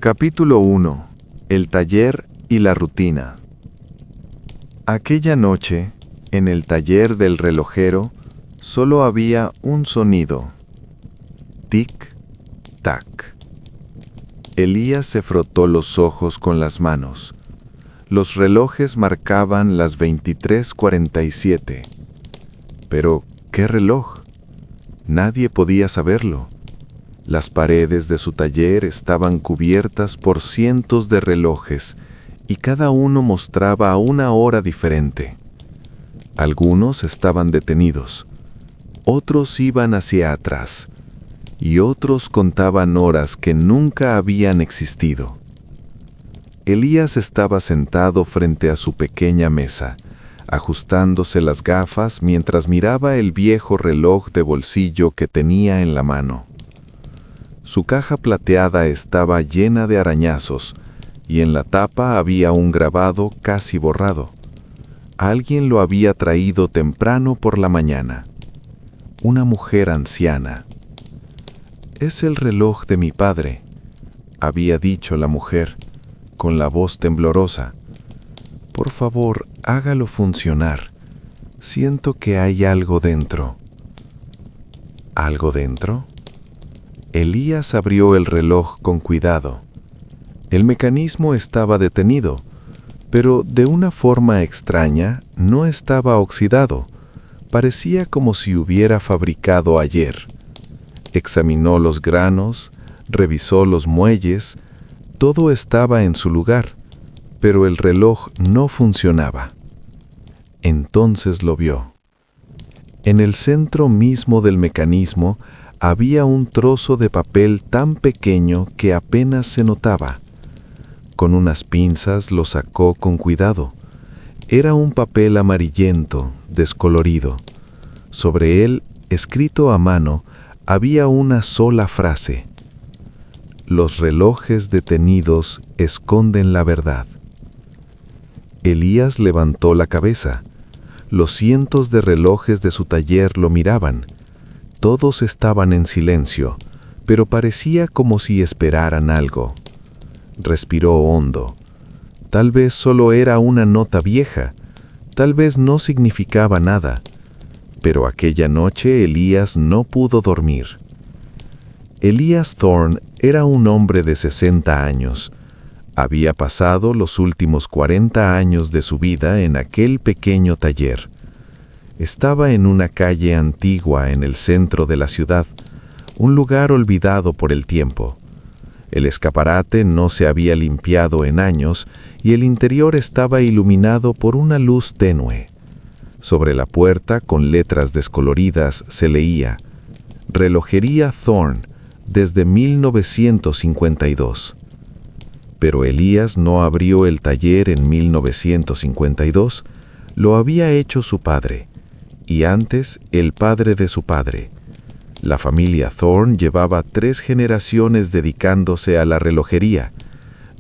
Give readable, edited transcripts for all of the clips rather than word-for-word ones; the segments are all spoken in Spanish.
Capítulo 1. El taller y la rutina. Aquella noche, en el taller del relojero, solo había un sonido. Tic-tac. Elías se frotó los ojos con las manos. Los relojes marcaban las 23:47. Pero, ¿qué reloj? Nadie podía saberlo. Las paredes de su taller estaban cubiertas por cientos de relojes y cada uno mostraba una hora diferente. Algunos estaban detenidos, otros iban hacia atrás y otros contaban horas que nunca habían existido. Elías estaba sentado frente a su pequeña mesa, ajustándose las gafas mientras miraba el viejo reloj de bolsillo que tenía en la mano. Su caja plateada estaba llena de arañazos y en la tapa había un grabado casi borrado. Alguien lo había traído temprano por la mañana. Una mujer anciana. «Es el reloj de mi padre», había dicho la mujer, con la voz temblorosa. «Por favor, hágalo funcionar. Siento que hay algo dentro». ¿Algo dentro? Elías abrió el reloj con cuidado. El mecanismo estaba detenido, pero de una forma extraña no estaba oxidado. Parecía como si hubiera fabricado ayer. Examinó los granos, revisó los muelles, todo estaba en su lugar, pero el reloj no funcionaba. Entonces lo vio. En el centro mismo del mecanismo había un trozo de papel tan pequeño que apenas se notaba. Con unas pinzas lo sacó con cuidado. Era un papel amarillento, descolorido. Sobre él, escrito a mano, había una sola frase: «Los relojes detenidos esconden la verdad». Elías levantó la cabeza. Los cientos de relojes de su taller lo miraban. Todos estaban en silencio, pero parecía como si esperaran algo. Respiró hondo. Tal vez solo era una nota vieja, tal vez no significaba nada, pero aquella noche Elías no pudo dormir. Elías Thorne era un hombre de 60 años. Había pasado los últimos 40 años de su vida en aquel pequeño taller. Estaba en una calle antigua en el centro de la ciudad, un lugar olvidado por el tiempo. El escaparate no se había limpiado en años y el interior estaba iluminado por una luz tenue. Sobre la puerta, con letras descoloridas, se leía: «Relojería Thorne, desde 1952». Pero Elías no abrió el taller en 1952, lo había hecho su padre. Y antes, el padre de su padre. La familia Thorne llevaba 3 generaciones dedicándose a la relojería.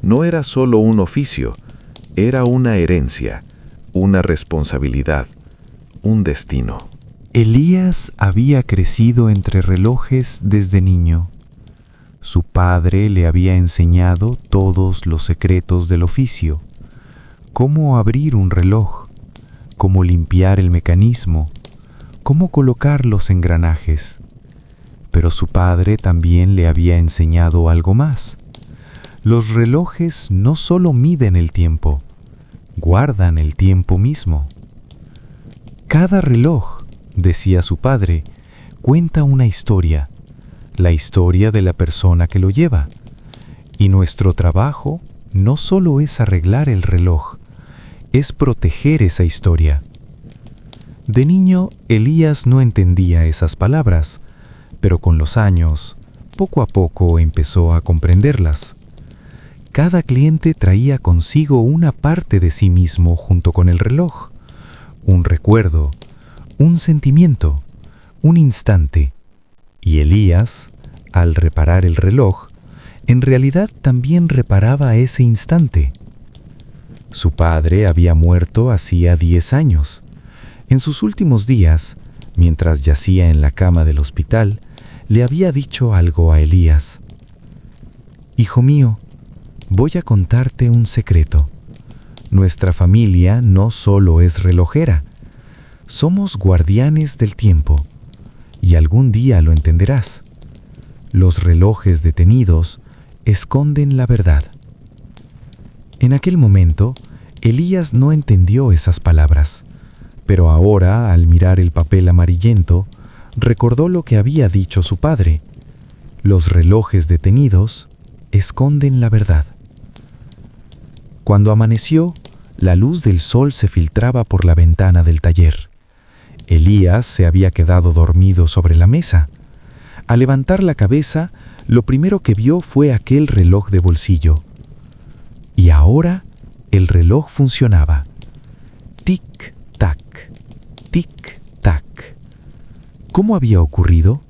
No era solo un oficio, era una herencia, una responsabilidad, un destino. Elías había crecido entre relojes desde niño. Su padre le había enseñado todos los secretos del oficio: cómo abrir un reloj, cómo limpiar el mecanismo, cómo colocar los engranajes. Pero su padre también le había enseñado algo más. Los relojes no solo miden el tiempo, guardan el tiempo mismo. Cada reloj, decía su padre, cuenta una historia, la historia de la persona que lo lleva. Y nuestro trabajo no solo es arreglar el reloj, es proteger esa historia. De niño, Elías no entendía esas palabras, pero con los años, poco a poco empezó a comprenderlas. Cada cliente traía consigo una parte de sí mismo junto con el reloj, un recuerdo, un sentimiento, un instante. Y Elías, al reparar el reloj, en realidad también reparaba ese instante. Su padre había muerto hacía 10 años. En sus últimos días, mientras yacía en la cama del hospital, le había dicho algo a Elías: «Hijo mío, voy a contarte un secreto. Nuestra familia no solo es relojera, somos guardianes del tiempo, y algún día lo entenderás. Los relojes detenidos esconden la verdad. En aquel momento, Elías no entendió esas palabras, pero ahora, al mirar el papel amarillento, recordó lo que había dicho su padre. Los relojes detenidos esconden la verdad. Cuando amaneció, la luz del sol se filtraba por la ventana del taller. Elías se había quedado dormido sobre la mesa. Al levantar la cabeza, lo primero que vio fue aquel reloj de bolsillo. Y ahora el reloj funcionaba. Tic-tac, tic-tac. ¿Cómo había ocurrido?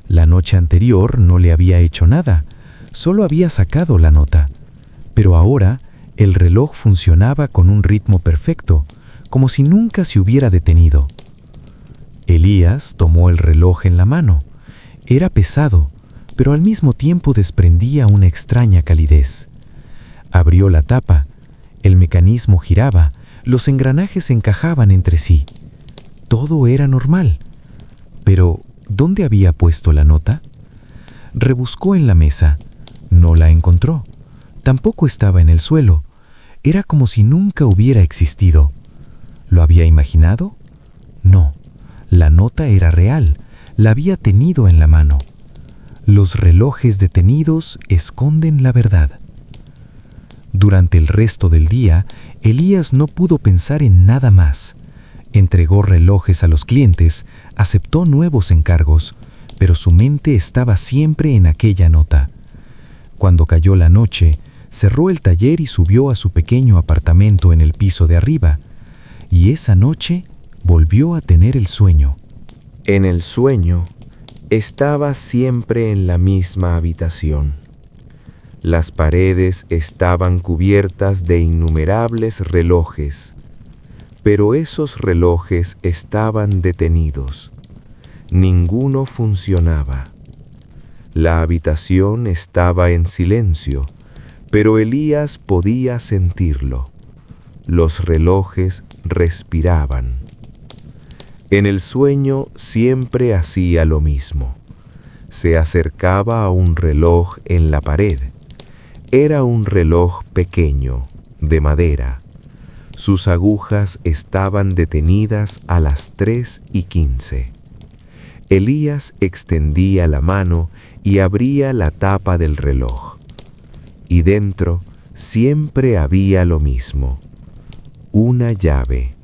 La noche anterior no le había hecho nada, solo había sacado la nota. Pero ahora el reloj funcionaba con un ritmo perfecto, como si nunca se hubiera detenido. Elías tomó el reloj en la mano. Era pesado, pero al mismo tiempo desprendía una extraña calidez. Abrió la tapa, el mecanismo giraba, los engranajes encajaban entre sí. Todo era normal. Pero, ¿dónde había puesto la nota? Rebuscó en la mesa. No la encontró. Tampoco estaba en el suelo. Era como si nunca hubiera existido. ¿Lo había imaginado? No. La nota era real. La había tenido en la mano. Los relojes detenidos esconden la verdad. Durante el resto del día, Elías no pudo pensar en nada más. Entregó relojes a los clientes, aceptó nuevos encargos, pero su mente estaba siempre en aquella nota. Cuando cayó la noche, cerró el taller y subió a su pequeño apartamento en el piso de arriba. Y esa noche volvió a tener el sueño. En el sueño, estaba siempre en la misma habitación. Las paredes estaban cubiertas de innumerables relojes, pero esos relojes estaban detenidos. Ninguno funcionaba. La habitación estaba en silencio, pero Elías podía sentirlo. Los relojes respiraban. En el sueño siempre hacía lo mismo. Se acercaba a un reloj en la pared. Era un reloj pequeño, de madera. Sus agujas estaban detenidas a las 3:15. Elías extendía la mano y abría la tapa del reloj. Y dentro siempre había lo mismo, una llave.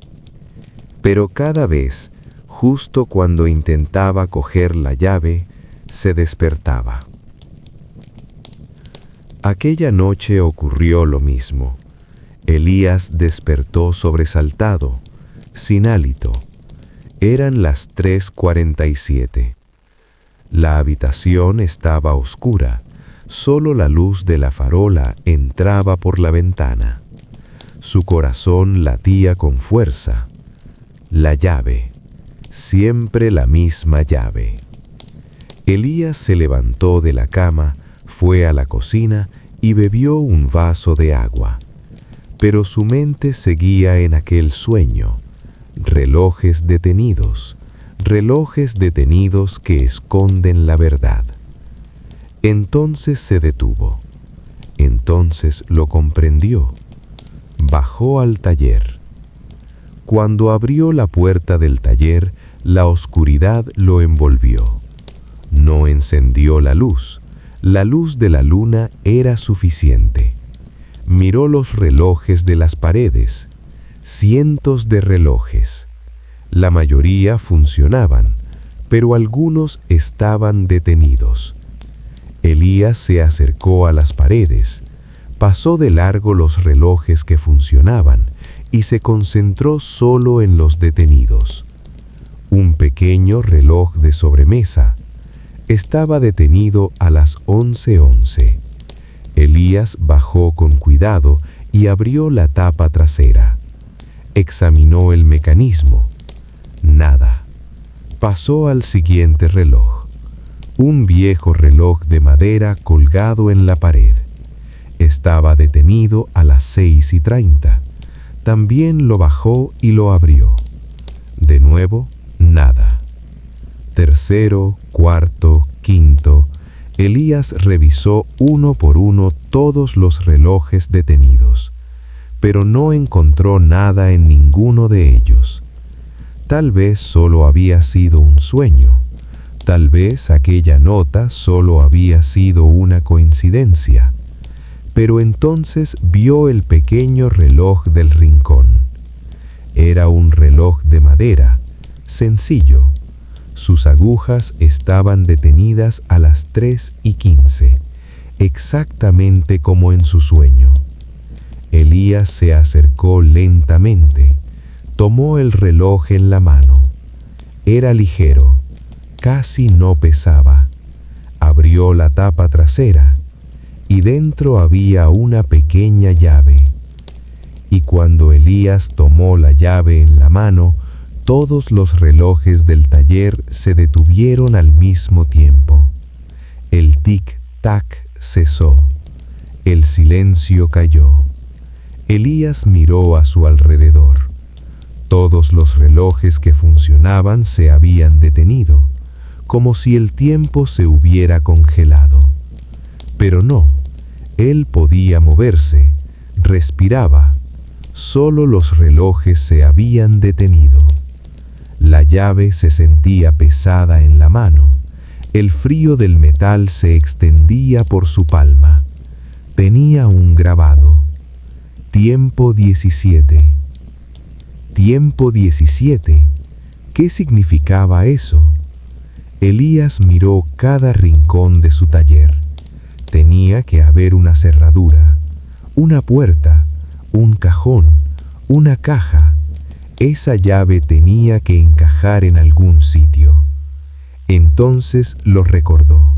Pero cada vez, justo cuando intentaba coger la llave, se despertaba. Aquella noche ocurrió lo mismo. Elías despertó sobresaltado, sin hálito. Eran las 3:47. La habitación estaba oscura. Solo la luz de la farola entraba por la ventana. Su corazón latía con fuerza. La llave, siempre la misma llave. Elías se levantó de la cama, fue a la cocina y bebió un vaso de agua. Pero su mente seguía en aquel sueño. Relojes detenidos que esconden la verdad. Entonces se detuvo. Entonces lo comprendió. Bajó al taller. Cuando abrió la puerta del taller, la oscuridad lo envolvió. No encendió la luz. La luz de la luna era suficiente. Miró los relojes de las paredes. Cientos de relojes. La mayoría funcionaban, pero algunos estaban detenidos. Elías se acercó a las paredes. Pasó de largo los relojes que funcionaban y se concentró solo en los detenidos. Un pequeño reloj de sobremesa estaba detenido a las 11:11. Elías bajó con cuidado y abrió la tapa trasera. Examinó el mecanismo. Nada. Pasó al siguiente reloj. Un viejo reloj de madera colgado en la pared. Estaba estaba detenido a las 6:30. También lo bajó y lo abrió. De nuevo, nada. Tercero, cuarto, quinto, Elías revisó uno por uno todos los relojes detenidos, pero no encontró nada en ninguno de ellos. Tal vez solo había sido un sueño. Tal vez aquella nota solo había sido una coincidencia. Pero entonces vio el pequeño reloj del rincón. Era un reloj de madera, sencillo. Sus agujas estaban detenidas a las 3:15, exactamente como en su sueño. Elías se acercó lentamente, tomó el reloj en la mano. Era ligero, casi no pesaba. Abrió la tapa trasera y dentro había una pequeña llave. Y cuando Elías tomó la llave en la mano, todos los relojes del taller se detuvieron al mismo tiempo. El tic-tac cesó. El silencio cayó. Elías miró a su alrededor. Todos los relojes que funcionaban se habían detenido, como si el tiempo se hubiera congelado. Pero no, él podía moverse, respiraba. Solo los relojes se habían detenido. La llave se sentía pesada en la mano. El frío del metal se extendía por su palma. Tenía un grabado. Tiempo 17. Tiempo 17. ¿Qué significaba eso? Elías miró cada rincón de su taller. Tenía que haber una cerradura, una puerta, un cajón, una caja. Esa llave tenía que encajar en algún sitio. Entonces lo recordó.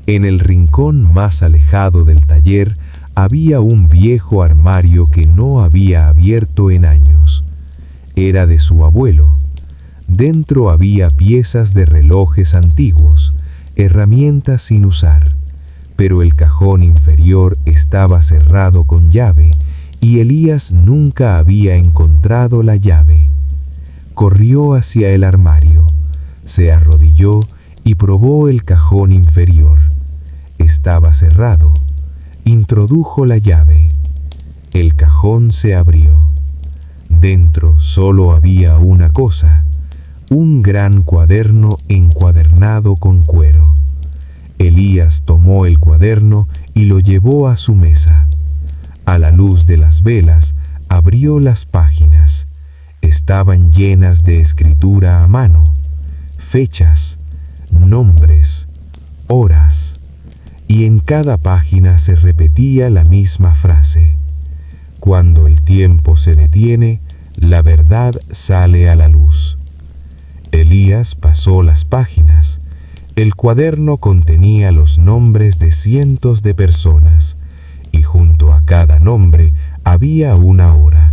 En el rincón más alejado del taller había un viejo armario que no había abierto en años. Era de su abuelo. Dentro había piezas de relojes antiguos, herramientas sin usar, pero el cajón inferior estaba cerrado con llave y Elías nunca había encontrado la llave. Corrió hacia el armario, se arrodilló y probó el cajón inferior. Estaba cerrado. Introdujo la llave. El cajón se abrió. Dentro solo había una cosa, un gran cuaderno encuadernado con cuero. Elías tomó el cuaderno y lo llevó a su mesa. A la luz de las velas, abrió las páginas. Estaban llenas de escritura a mano, fechas, nombres, horas, y en cada página se repetía la misma frase: cuando el tiempo se detiene, la verdad sale a la luz. Elías pasó las páginas. El cuaderno contenía los nombres de cientos de personas, y junto a cada nombre había una hora: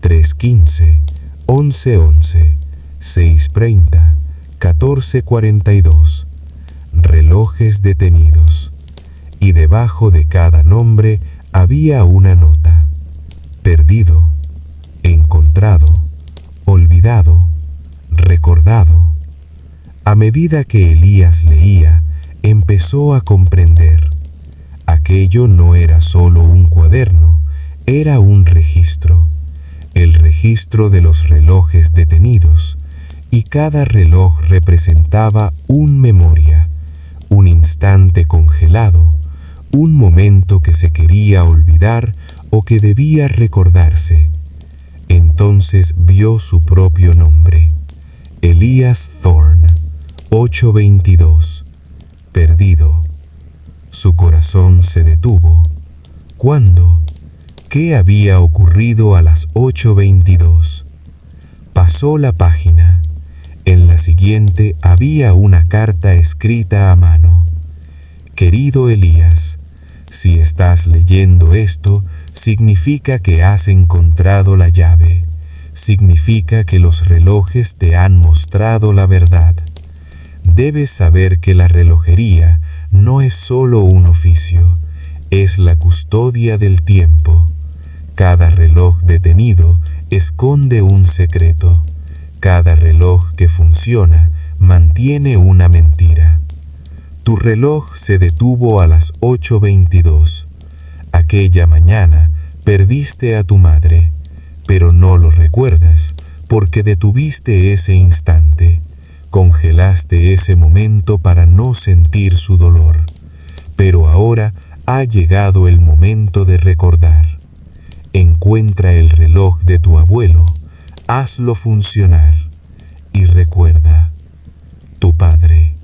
3:15, 11:11, 6:30, 14:42. Relojes detenidos. Y debajo de cada nombre había una nota: perdido, encontrado, olvidado, recordado. A medida que Elías leía, empezó a comprender. Aquello no era solo un cuaderno, era un registro. El registro de los relojes detenidos, y cada reloj representaba un memoria, un instante congelado, un momento que se quería olvidar o que debía recordarse. Entonces vio su propio nombre: Elías Thorne, 8:22, perdido. Su corazón se detuvo. ¿Cuándo? ¿Qué había ocurrido a las 8:22? Pasó la página. En la siguiente había una carta escrita a mano: querido Elías, si estás leyendo esto, significa que has encontrado la llave. Significa que los relojes te han mostrado la verdad. Debes saber que la relojería no es solo un oficio, es la custodia del tiempo. Cada reloj detenido esconde un secreto. Cada reloj que funciona mantiene una mentira. Tu reloj se detuvo a las 8:22. Aquella mañana perdiste a tu madre, pero no lo recuerdas porque detuviste ese instante. Congelaste ese momento para no sentir su dolor. Pero ahora ha llegado el momento de recordar. Encuentra el reloj de tu abuelo, hazlo funcionar y recuerda, tu padre.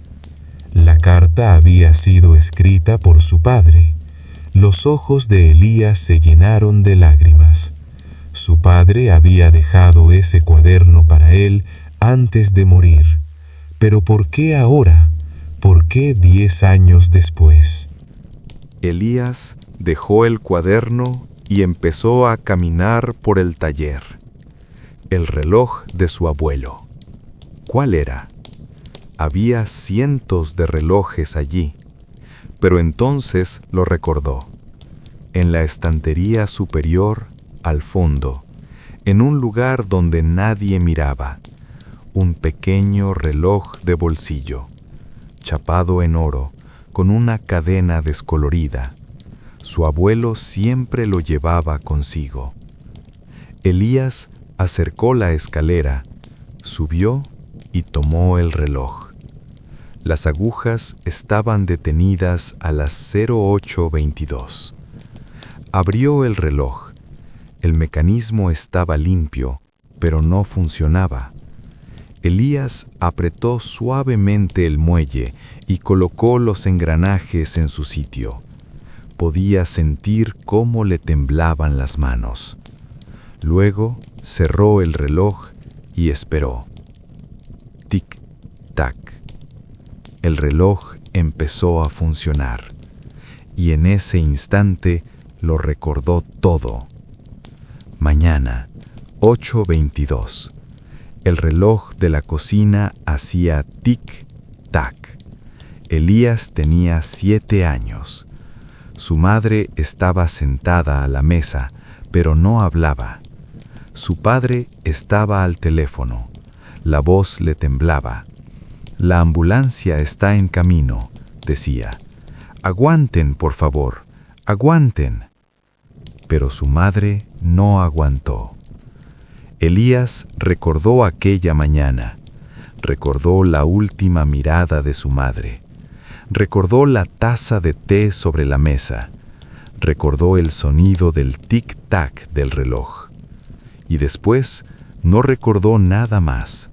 La carta había sido escrita por su padre. Los ojos de Elías se llenaron de lágrimas. Su padre había dejado ese cuaderno para él antes de morir. Pero ¿por qué ahora? ¿Por qué 10 años después? Elías dejó el cuaderno y empezó a caminar por el taller. El reloj de su abuelo. ¿Cuál era? Había cientos de relojes allí, pero entonces lo recordó. En la estantería superior, al fondo, en un lugar donde nadie miraba, un pequeño reloj de bolsillo, chapado en oro, con una cadena descolorida. Su abuelo siempre lo llevaba consigo. Elías acercó la escalera, subió y tomó el reloj. Las agujas estaban detenidas a las 08:22. Abrió el reloj. El mecanismo estaba limpio, pero no funcionaba. Elías apretó suavemente el muelle y colocó los engranajes en su sitio. Podía sentir cómo le temblaban las manos. Luego cerró el reloj y esperó. Tic-tac. El reloj empezó a funcionar, y en ese instante lo recordó todo. Mañana, 8:22. El reloj de la cocina hacía tic-tac. Elías tenía 7 años. Su madre estaba sentada a la mesa, pero no hablaba. Su padre estaba al teléfono. La voz le temblaba. La ambulancia está en camino, decía. Aguanten, por favor, aguanten. Pero su madre no aguantó. Elías recordó aquella mañana. Recordó la última mirada de su madre. Recordó la taza de té sobre la mesa. Recordó el sonido del tic-tac del reloj. Y después no recordó nada más.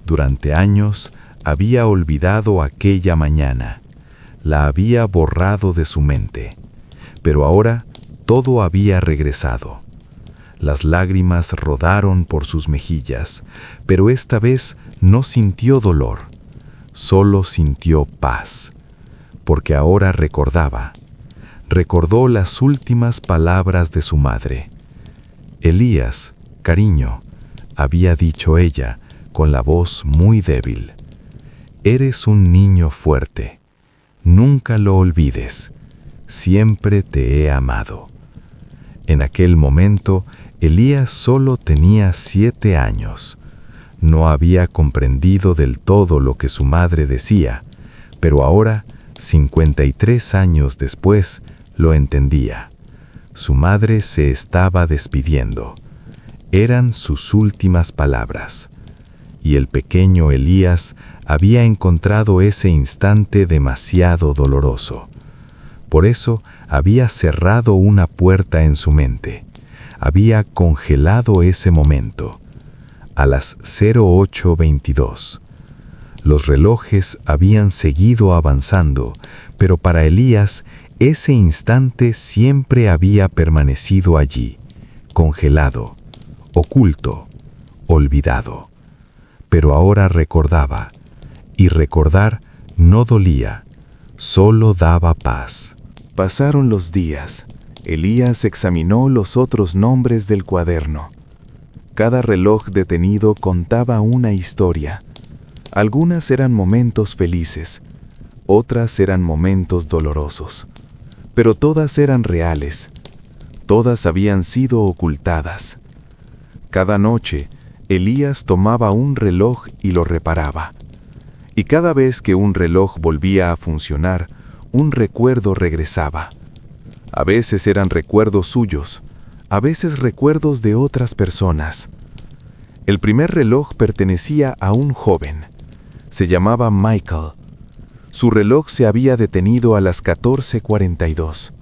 Durante años había olvidado aquella mañana. La había borrado de su mente. Pero ahora todo había regresado. Las lágrimas rodaron por sus mejillas, pero esta vez no sintió dolor. Solo sintió paz. Porque ahora recordaba. Recordó las últimas palabras de su madre. Elías, cariño, había dicho ella, con la voz muy débil. Eres un niño fuerte. Nunca lo olvides. Siempre te he amado. En aquel momento, Elías solo tenía 7 años. No había comprendido del todo lo que su madre decía, pero ahora, 53 años después, lo entendía. Su madre se estaba despidiendo. Eran sus últimas palabras. Y el pequeño Elías había encontrado ese instante demasiado doloroso. Por eso había cerrado una puerta en su mente. Había congelado ese momento. A las 08:22. Los relojes habían seguido avanzando, pero para Elías ese instante siempre había permanecido allí, congelado, oculto, olvidado. Pero ahora recordaba, y recordar no dolía, solo daba paz. Pasaron los días. Elías examinó los otros nombres del cuaderno. Cada reloj detenido contaba una historia. Algunas eran momentos felices, otras eran momentos dolorosos. pero todas eran reales. Todas habían sido ocultadas. Cada noche, Elías tomaba un reloj y lo reparaba. Y cada vez que un reloj volvía a funcionar, un recuerdo regresaba. A veces eran recuerdos suyos, a veces recuerdos de otras personas. El primer reloj pertenecía a un joven. Se llamaba Michael. Su reloj se había detenido a las 14:42.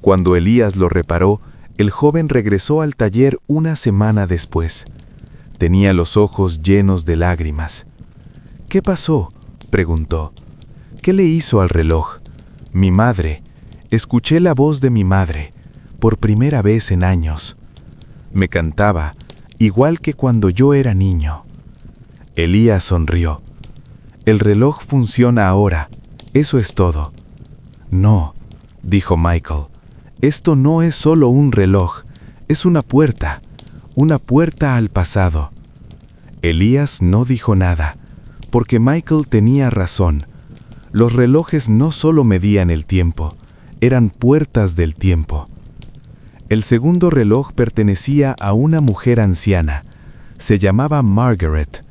Cuando Elías lo reparó, el joven regresó al taller una semana después. Tenía los ojos llenos de lágrimas. «¿Qué pasó?», preguntó. «¿Qué le hizo al reloj?». «Mi madre. Escuché la voz de mi madre, por primera vez en años. Me cantaba, igual que cuando yo era niño». Elías sonrió. «El reloj funciona ahora, eso es todo». «No», dijo Michael, «esto no es solo un reloj, es una puerta al pasado». Elías no dijo nada, porque Michael tenía razón. Los relojes no solo medían el tiempo, eran puertas del tiempo. El segundo reloj pertenecía a una mujer anciana. Se llamaba Margaret.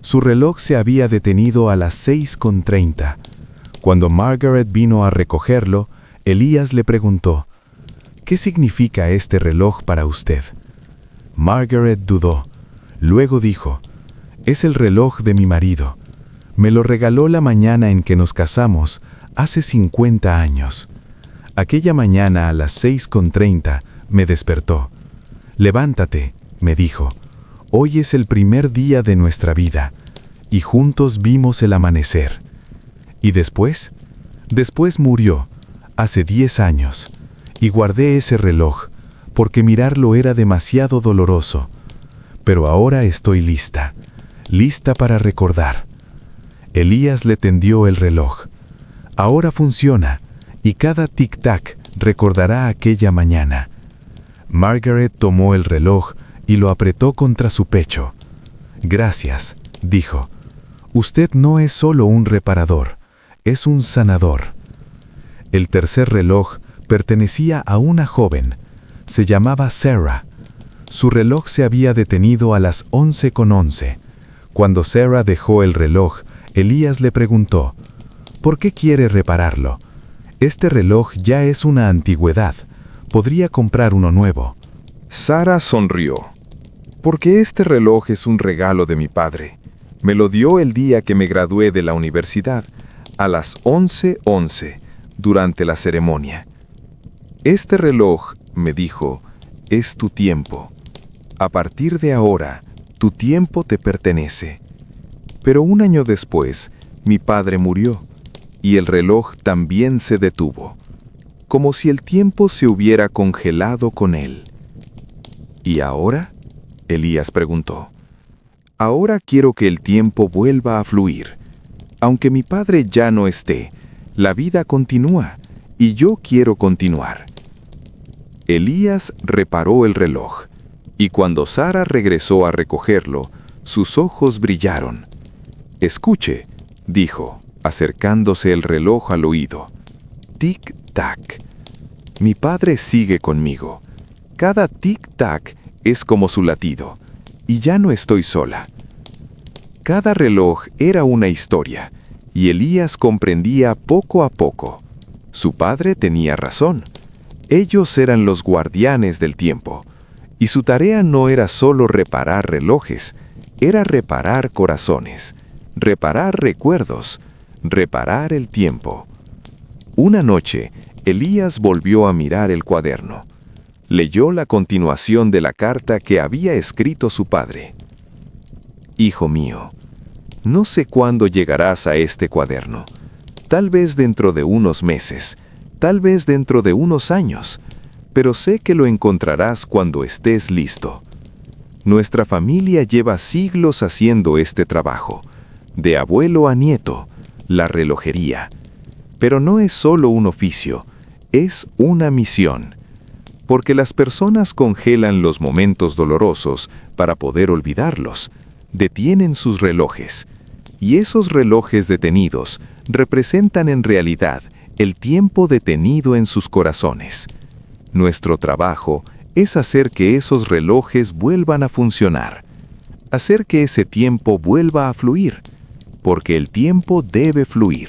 Su reloj se había detenido a las 6:30. Cuando Margaret vino a recogerlo, Elías le preguntó, «¿Qué significa este reloj para usted?». Margaret dudó. Luego dijo, «Es el reloj de mi marido. Me lo regaló la mañana en que nos casamos, hace 50 años. Aquella mañana a las 6:30 me despertó. Levántate», me dijo, «hoy es el primer día de nuestra vida». Y juntos vimos el amanecer. ¿Y después? Después murió, hace 10 años, y guardé ese reloj, porque mirarlo era demasiado doloroso. Pero ahora estoy lista para recordar. Elías le tendió el reloj. Ahora funciona, y cada tic-tac recordará aquella mañana. Margaret tomó el reloj y lo apretó contra su pecho. «Gracias», dijo. «Usted no es solo un reparador, es un sanador». El tercer reloj pertenecía a una joven. Se llamaba Sarah. Su reloj se había detenido a las 11:11. Cuando Sarah dejó el reloj, Elías le preguntó, «¿Por qué quiere repararlo? Este reloj ya es una antigüedad. Podría comprar uno nuevo». Sarah sonrió. «Porque este reloj es un regalo de mi padre. Me lo dio el día que me gradué de la universidad, a las 11:11, durante la ceremonia. Este reloj», me dijo, «es tu tiempo. A partir de ahora, tu tiempo te pertenece». Pero un año después, mi padre murió, y el reloj también se detuvo, como si el tiempo se hubiera congelado con él. «¿Y ahora?», Elías preguntó. «Ahora quiero que el tiempo vuelva a fluir. Aunque mi padre ya no esté, la vida continúa, y yo quiero continuar». Elías reparó el reloj, y cuando Sara regresó a recogerlo, sus ojos brillaron. «Escuche», dijo, acercándose el reloj al oído. «Tic-tac. Mi padre sigue conmigo. Cada tic-tac es como su latido, y ya no estoy sola». Cada reloj era una historia, y Elías comprendía poco a poco. Su padre tenía razón. Ellos eran los guardianes del tiempo, y su tarea no era solo reparar relojes, era reparar corazones, reparar recuerdos, reparar el tiempo. Una noche, Elías volvió a mirar el cuaderno. Leyó la continuación de la carta que había escrito su padre. «Hijo mío, no sé cuándo llegarás a este cuaderno. Tal vez dentro de unos meses, tal vez dentro de unos años, pero sé que lo encontrarás cuando estés listo. Nuestra familia lleva siglos haciendo este trabajo, de abuelo a nieto, la relojería. Pero no es solo un oficio, es una misión. Porque las personas congelan los momentos dolorosos para poder olvidarlos, detienen sus relojes, y esos relojes detenidos representan en realidad el tiempo detenido en sus corazones. Nuestro trabajo es hacer que esos relojes vuelvan a funcionar, hacer que ese tiempo vuelva a fluir, porque el tiempo debe fluir,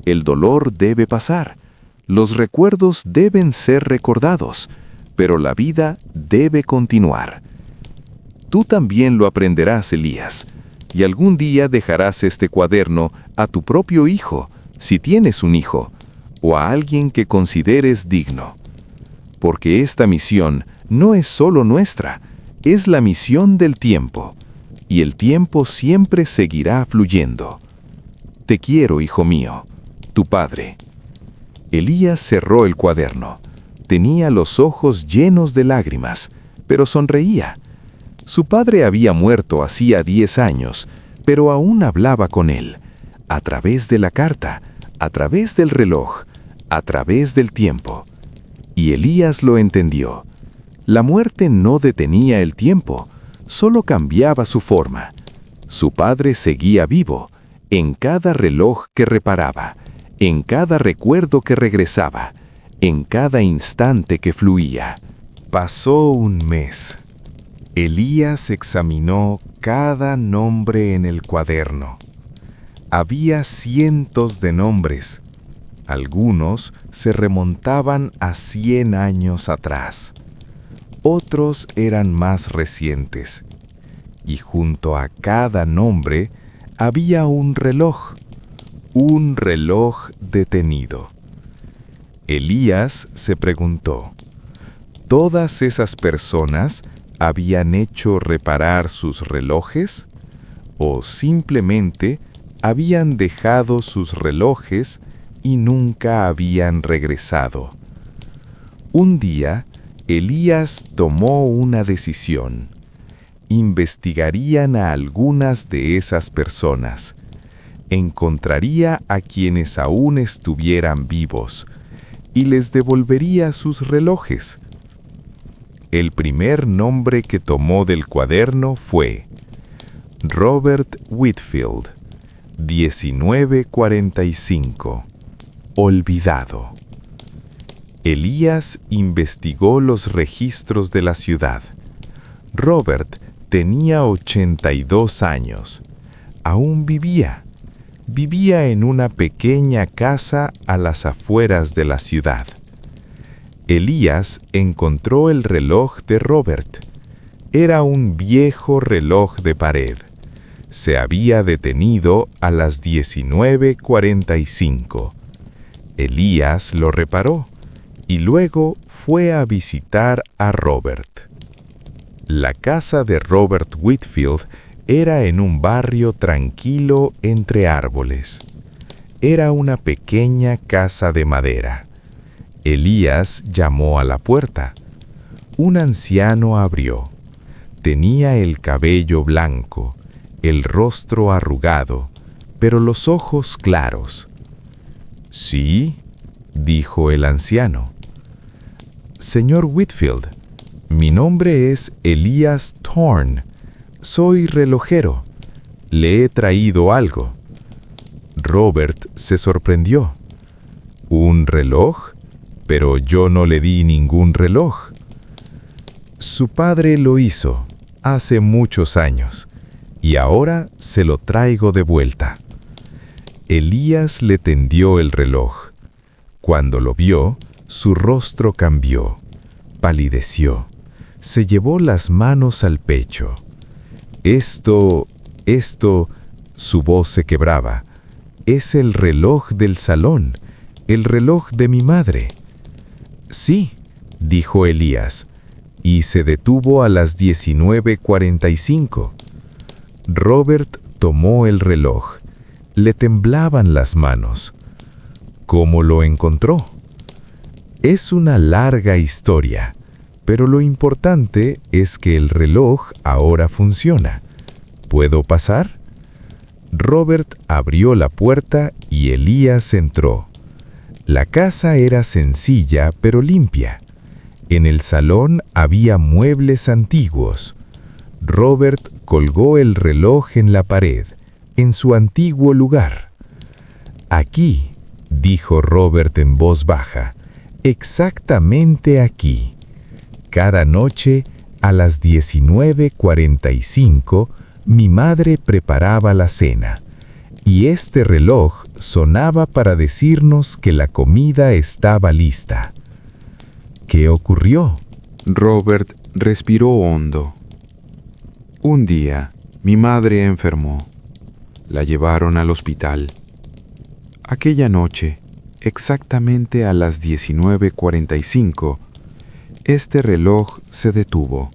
el dolor debe pasar, los recuerdos deben ser recordados, pero la vida debe continuar. Tú también lo aprenderás, Elías, y algún día dejarás este cuaderno a tu propio hijo, si tienes un hijo, o a alguien que consideres digno. Porque esta misión no es solo nuestra, es la misión del tiempo, y el tiempo siempre seguirá fluyendo. Te quiero, hijo mío, tu padre. Elías cerró el cuaderno. Tenía los ojos llenos de lágrimas, pero sonreía. Su padre había muerto hacía 10 años, pero aún hablaba con él, a través de la carta, a través del reloj, a través del tiempo. Y Elías lo entendió. La muerte no detenía el tiempo, solo cambiaba su forma. Su padre seguía vivo, en cada reloj que reparaba, en cada recuerdo que regresaba, en cada instante que fluía. Pasó un mes. Elías examinó cada nombre en el cuaderno. Había cientos de nombres. Algunos se remontaban a 100 años atrás. Otros eran más recientes. Y junto a cada nombre había un reloj detenido. Elías se preguntó, ¿todas esas personas habían hecho reparar sus relojes? ¿O simplemente habían dejado sus relojes y nunca habían regresado? Un día, Elías tomó una decisión. Investigarían a algunas de esas personas. Encontraría a quienes aún estuvieran vivos y les devolvería sus relojes. El primer nombre que tomó del cuaderno fue Robert Whitfield, 1945, olvidado. Elías investigó los registros de la ciudad. Robert tenía 82 años. Aún vivía. Vivía en una pequeña casa a las afueras de la ciudad. Elías encontró el reloj de Robert. Era un viejo reloj de pared. Se había detenido a las 19:45. Elías lo reparó y luego fue a visitar a Robert. La casa de Robert Whitfield era en un barrio tranquilo entre árboles. Era una pequeña casa de madera. Elías llamó a la puerta. Un anciano abrió. Tenía el cabello blanco, el rostro arrugado, pero los ojos claros. «Sí», dijo el anciano. «Señor Whitfield, mi nombre es Elías Thorne. Soy relojero. Le he traído algo». Robert se sorprendió. «¿Un reloj? Pero yo no le di ningún reloj». «Su padre lo hizo hace muchos años, y ahora se lo traigo de vuelta». Elías le tendió el reloj. Cuando lo vio, su rostro cambió, palideció, se llevó las manos al pecho. Esto, su voz se quebraba. «Es el reloj del salón, el reloj de mi madre». «Sí», dijo Elías, y se detuvo a las 19:45. Robert tomó el reloj. Le temblaban las manos. ¿Cómo lo encontró? Es una larga historia, pero lo importante es que el reloj ahora funciona. ¿Puedo pasar? Robert abrió la puerta y Elías entró. La casa era sencilla pero limpia. En el salón había muebles antiguos. Robert colgó el reloj en la pared, en su antiguo lugar. «Aquí», dijo Robert en voz baja, exactamente aquí. Cada noche, a las 19:45, mi madre preparaba la cena, y este reloj sonaba para decirnos que la comida estaba lista. ¿Qué ocurrió? Robert respiró hondo. Un día, mi madre enfermó. La llevaron al hospital. Aquella noche, exactamente a las 19:45, este reloj se detuvo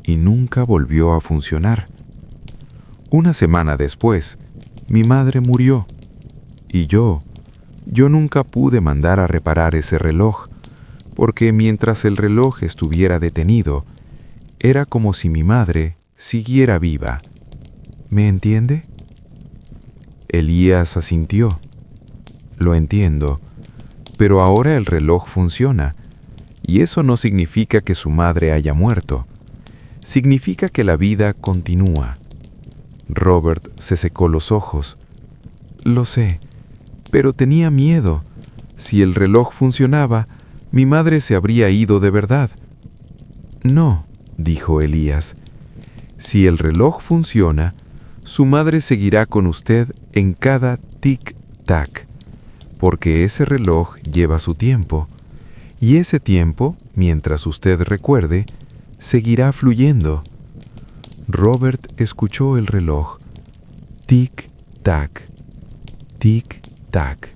y nunca volvió a funcionar. Una semana después, mi madre murió y yo nunca pude mandar a reparar ese reloj, porque mientras el reloj estuviera detenido, era como si mi madre siguiera viva. ¿Me entiende? Elías asintió. Lo entiendo, pero ahora el reloj funciona, y eso no significa que su madre haya muerto. Significa que la vida continúa. Robert se secó los ojos. Lo sé, pero tenía miedo. Si el reloj funcionaba, mi madre se habría ido de verdad. No, dijo Elías. Si el reloj funciona, su madre seguirá con usted en cada tic-tac, porque ese reloj lleva su tiempo, y ese tiempo, mientras usted recuerde, seguirá fluyendo. Robert escuchó el reloj. Tic-tac, tic-tac.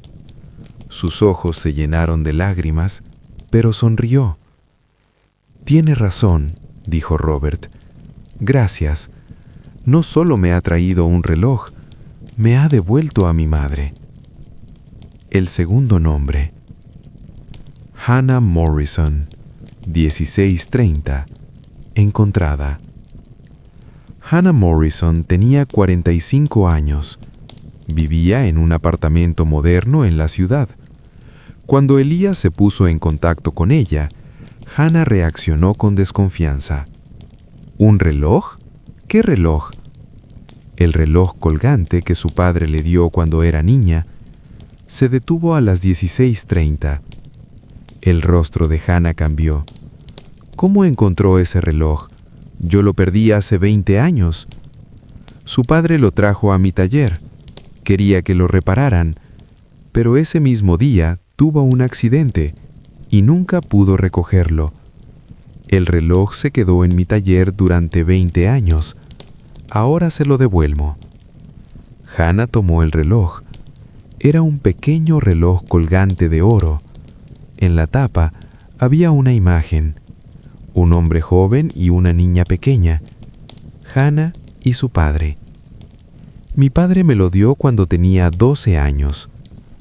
Sus ojos se llenaron de lágrimas, pero sonrió. Tiene razón, dijo Robert. Gracias. No solo me ha traído un reloj, me ha devuelto a mi madre. El segundo nombre. Hannah Morrison, 1630, encontrada. Hannah Morrison tenía 45 años. Vivía en un apartamento moderno en la ciudad. Cuando Elías se puso en contacto con ella, Hannah reaccionó con desconfianza. ¿Un reloj? ¿Qué reloj? El reloj colgante que su padre le dio cuando era niña. Se detuvo a las 16:30. El rostro de Hannah cambió. ¿Cómo encontró ese reloj? Yo lo perdí hace 20 años. Su padre lo trajo a mi taller. Quería que lo repararan, pero ese mismo día tuvo un accidente y nunca pudo recogerlo. El reloj se quedó en mi taller durante 20 años. Ahora se lo devuelvo. Hannah tomó el reloj. Era un pequeño reloj colgante de oro. En la tapa había una imagen. Un hombre joven y una niña pequeña. Hannah y su padre. Mi padre me lo dio cuando tenía 12 años.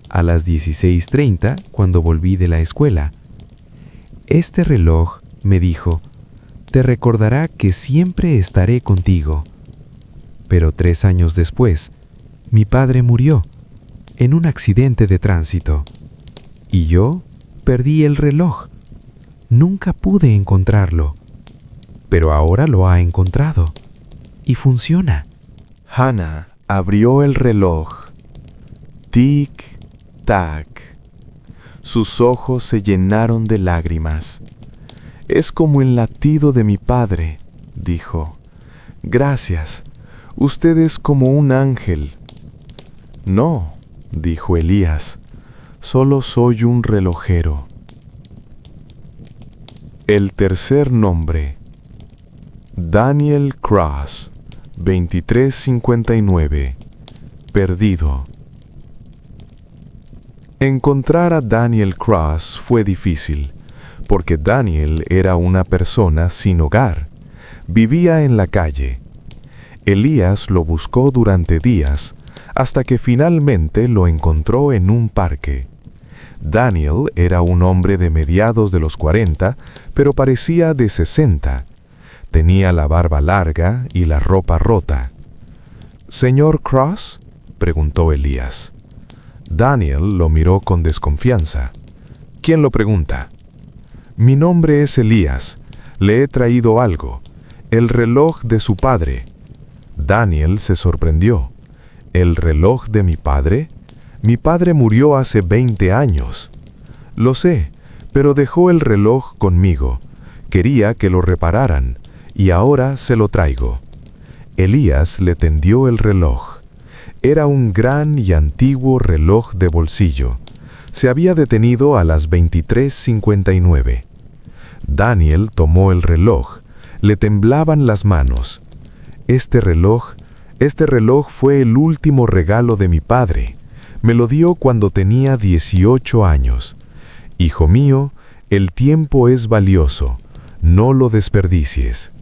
A las 16:30, cuando volví de la escuela. Este reloj, me dijo, te recordará que siempre estaré contigo. Pero 3 años después, mi padre murió en un accidente de tránsito. Y yo perdí el reloj. Nunca pude encontrarlo. Pero ahora lo ha encontrado. Y funciona. Hannah abrió el reloj. Tic-tac. Sus ojos se llenaron de lágrimas. Es como el latido de mi padre, dijo. Gracias. Usted es como un ángel. No, dijo Elías. Solo soy un relojero. El tercer nombre. Daniel Cross, 2359. Perdido. Encontrar a Daniel Cross fue difícil, porque Daniel era una persona sin hogar. Vivía en la calle. Elías lo buscó durante días, hasta que finalmente lo encontró en un parque. Daniel era un hombre de mediados de los 40, pero parecía de 60. Tenía la barba larga y la ropa rota. ¿Señor Cross?, preguntó Elías. Daniel lo miró con desconfianza. ¿Quién lo pregunta? Mi nombre es Elías. Le he traído algo. El reloj de su padre. Daniel se sorprendió. ¿El reloj de mi padre? Mi padre murió hace 20 años. Lo sé, pero dejó el reloj conmigo. Quería que lo repararan, y ahora se lo traigo. Elías le tendió el reloj. Era un gran y antiguo reloj de bolsillo. Se había detenido a las 23:59. Daniel tomó el reloj. Le temblaban las manos. Este reloj fue el último regalo de mi padre. Me lo dio cuando tenía 18 años. Hijo mío, el tiempo es valioso. No lo desperdicies.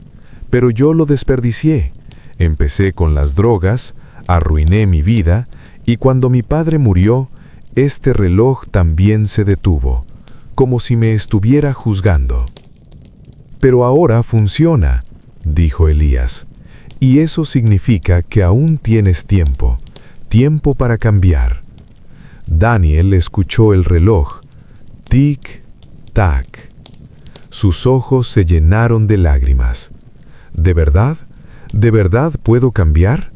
Pero yo lo desperdicié. Empecé con las drogas, arruiné mi vida, y cuando mi padre murió, este reloj también se detuvo, como si me estuviera juzgando. Pero ahora funciona, dijo Elías, y eso significa que aún tienes tiempo para cambiar. Daniel escuchó el reloj, tic-tac. Sus ojos se llenaron de lágrimas. ¿De verdad? ¿De verdad puedo cambiar?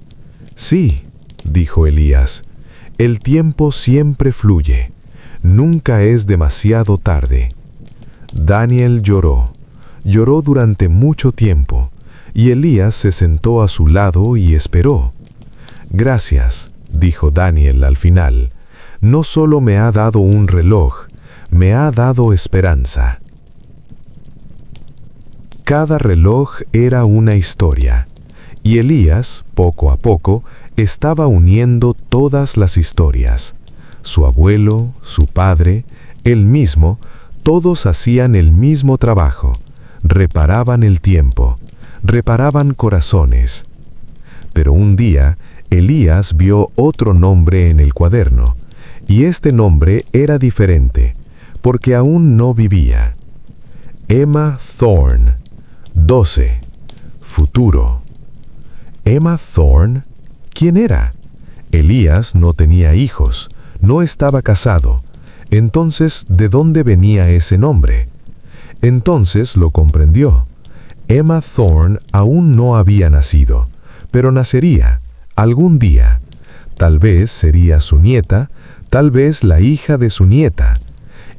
Sí, dijo Elías. El tiempo siempre fluye. Nunca es demasiado tarde. Daniel lloró. Lloró durante mucho tiempo, y Elías se sentó a su lado y esperó. Gracias, dijo Daniel al final. No solo me ha dado un reloj, me ha dado esperanza. Cada reloj era una historia, y Elías, poco a poco, estaba uniendo todas las historias. Su abuelo, su padre, él mismo, todos hacían el mismo trabajo. Reparaban el tiempo, reparaban corazones. Pero un día, Elías vio otro nombre en el cuaderno, y este nombre era diferente, porque aún no vivía. Emma Thorne, 12, futuro. Emma Thorne, ¿quién era? Elías no tenía hijos, no estaba casado. Entonces, ¿de dónde venía ese nombre? Entonces lo comprendió. Emma Thorne aún no había nacido, pero nacería algún día. Tal vez sería su nieta, tal vez la hija de su nieta.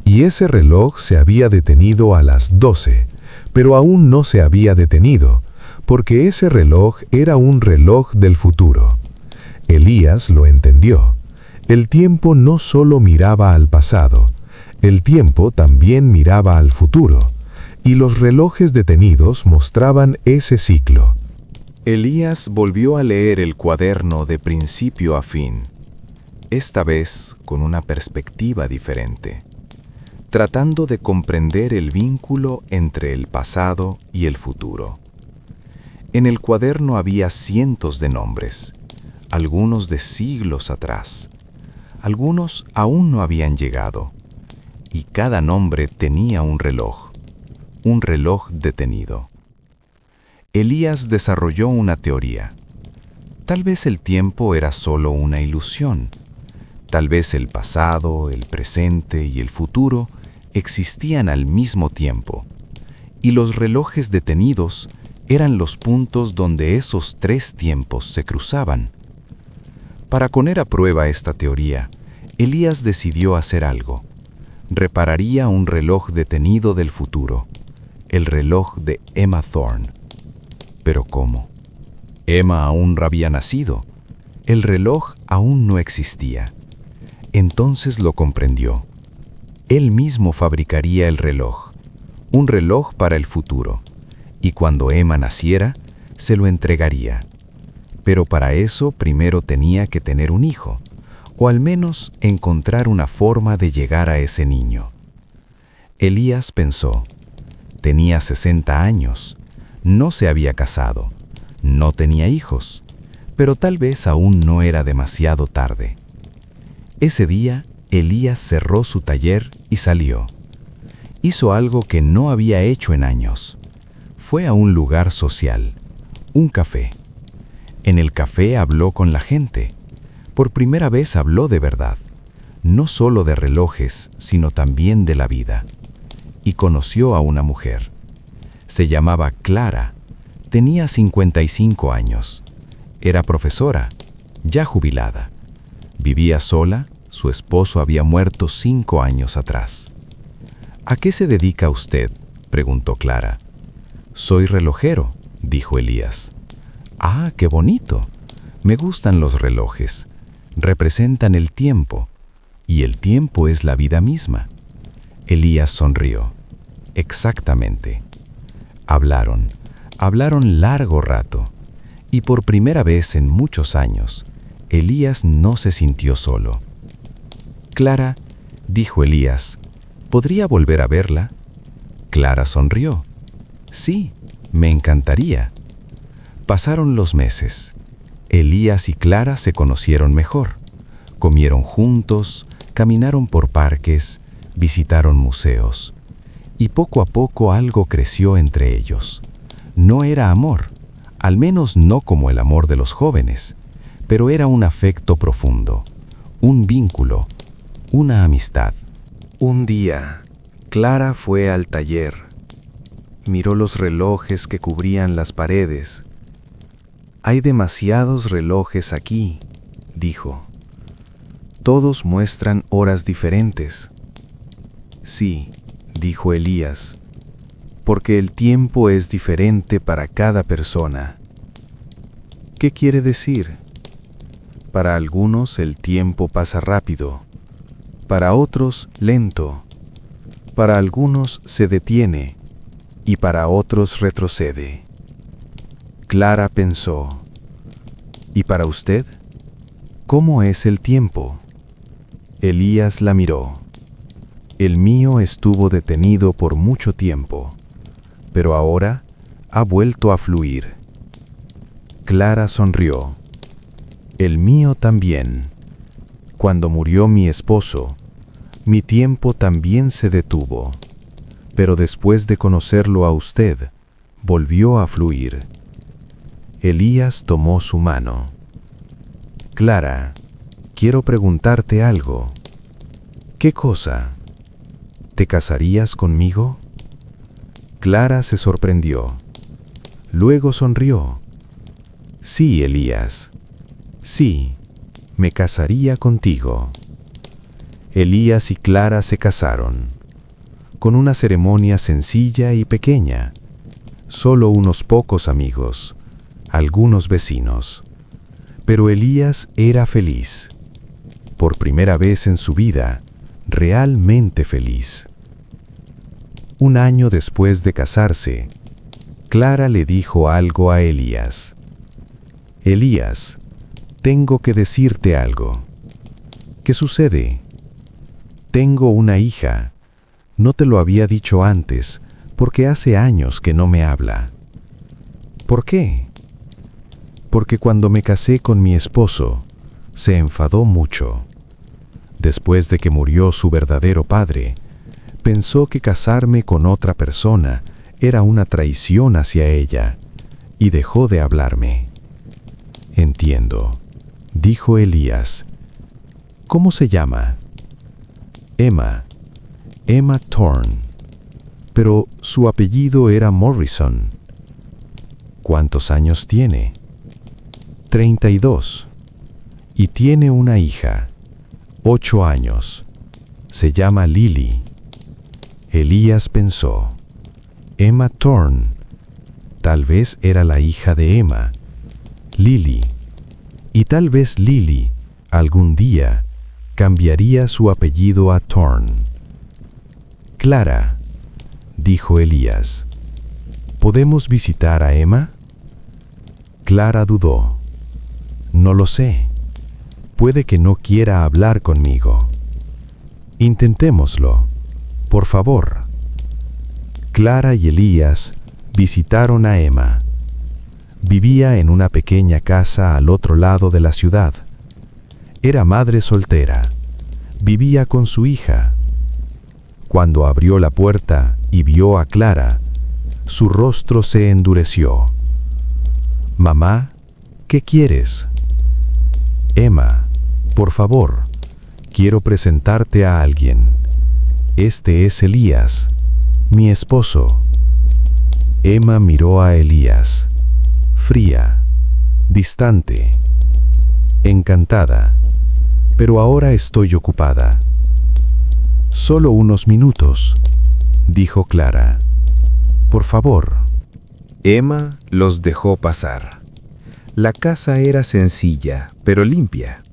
Y ese reloj se había detenido a las 12, pero aún no se había detenido, porque ese reloj era un reloj del futuro. Elías lo entendió. El tiempo no solo miraba al pasado, el tiempo también miraba al futuro, y los relojes detenidos mostraban ese ciclo. Elías volvió a leer el cuaderno de principio a fin, esta vez con una perspectiva diferente, tratando de comprender el vínculo entre el pasado y el futuro. En el cuaderno había cientos de nombres, algunos de siglos atrás. Algunos aún no habían llegado, y cada nombre tenía un reloj detenido. Elías desarrolló una teoría. Tal vez el tiempo era solo una ilusión. Tal vez el pasado, el presente y el futuro existían al mismo tiempo, y los relojes detenidos eran los puntos donde esos tres tiempos se cruzaban. Para poner a prueba esta teoría, Elías decidió hacer algo. Repararía un reloj detenido del futuro, el reloj de Emma Thorne. ¿Pero cómo? Emma aún no había nacido. El reloj aún no existía. Entonces lo comprendió. Él mismo fabricaría el reloj, un reloj para el futuro, y cuando Emma naciera, se lo entregaría. Pero para eso primero tenía que tener un hijo, o al menos encontrar una forma de llegar a ese niño. Elías pensó, tenía 60 años, no se había casado, no tenía hijos, pero tal vez aún no era demasiado tarde. Ese día, Elías cerró su taller y salió. Hizo algo que no había hecho en años. Fue a un lugar social, un café. En el café habló con la gente. Por primera vez habló de verdad, no solo de relojes, sino también de la vida. Y conoció a una mujer. Se llamaba Clara, tenía 55 años. Era profesora, ya jubilada. Vivía sola Su esposo había muerto 5 años atrás. ¿A qué se dedica usted?, preguntó Clara. Soy relojero, dijo Elías. Ah, qué bonito. Me gustan los relojes. Representan el tiempo, y el tiempo es la vida misma. Elías sonrió. Exactamente. Hablaron largo rato, y por primera vez en muchos años, Elías no se sintió solo. Clara, dijo Elías, ¿podría volver a verla? Clara sonrió. Sí, me encantaría. Pasaron los meses. Elías y Clara se conocieron mejor. Comieron juntos, caminaron por parques, visitaron museos. Y poco a poco algo creció entre ellos. No era amor, al menos no como el amor de los jóvenes, pero era un afecto profundo, un vínculo, una amistad. Un día, Clara fue al taller. Miró los relojes que cubrían las paredes. Hay demasiados relojes aquí, dijo. Todos muestran horas diferentes. Sí, dijo Elías, porque el tiempo es diferente para cada persona. ¿Qué quiere decir? Para algunos el tiempo pasa rápido, para otros lento, para algunos se detiene y para otros retrocede. Clara pensó, ¿y para usted? ¿Cómo es el tiempo? Elías la miró. El mío estuvo detenido por mucho tiempo, pero ahora ha vuelto a fluir. Clara sonrió. El mío también. Cuando murió mi esposo, mi tiempo también se detuvo, pero después de conocerlo a usted, volvió a fluir. Elías tomó su mano. Clara, quiero preguntarte algo. ¿Qué cosa? ¿Te casarías conmigo? Clara se sorprendió. Luego sonrió. Sí, Elías. Sí, me casaría contigo. Elías y Clara se casaron, con una ceremonia sencilla y pequeña. Solo unos pocos amigos, algunos vecinos. Pero Elías era feliz. Por primera vez en su vida, realmente feliz. Un año después de casarse, Clara le dijo algo a Elías. Elías, tengo que decirte algo. ¿Qué sucede? Tengo una hija. No te lo había dicho antes, porque hace años que no me habla. ¿Por qué? Porque cuando me casé con mi esposo, se enfadó mucho. Después de que murió su verdadero padre, pensó que casarme con otra persona era una traición hacia ella, y dejó de hablarme. Entiendo, dijo Elías. ¿Cómo se llama? Emma Thorne. Pero su apellido era Morrison. ¿Cuántos años tiene? 32. Y tiene una hija, 8 años. Se llama Lily. Elías pensó, Emma Thorne. Tal vez era la hija de Emma, Lily. Y tal vez Lily, algún día, cambiaría su apellido a Thorne. Clara, dijo Elías, ¿podemos visitar a Emma? Clara dudó. No lo sé. Puede que no quiera hablar conmigo. Intentémoslo, por favor. Clara y Elías visitaron a Emma. Vivía en una pequeña casa al otro lado de la ciudad. Era madre soltera. Vivía con su hija. Cuando abrió la puerta y vio a Clara, su rostro se endureció. Mamá, ¿qué quieres? Emma, por favor, quiero presentarte a alguien. Este es Elías, mi esposo. Emma miró a Elías, fría, distante, encantada. pero ahora estoy ocupada. Solo unos minutos, dijo Clara. Por favor. Emma los dejó pasar. La casa era sencilla, pero limpia.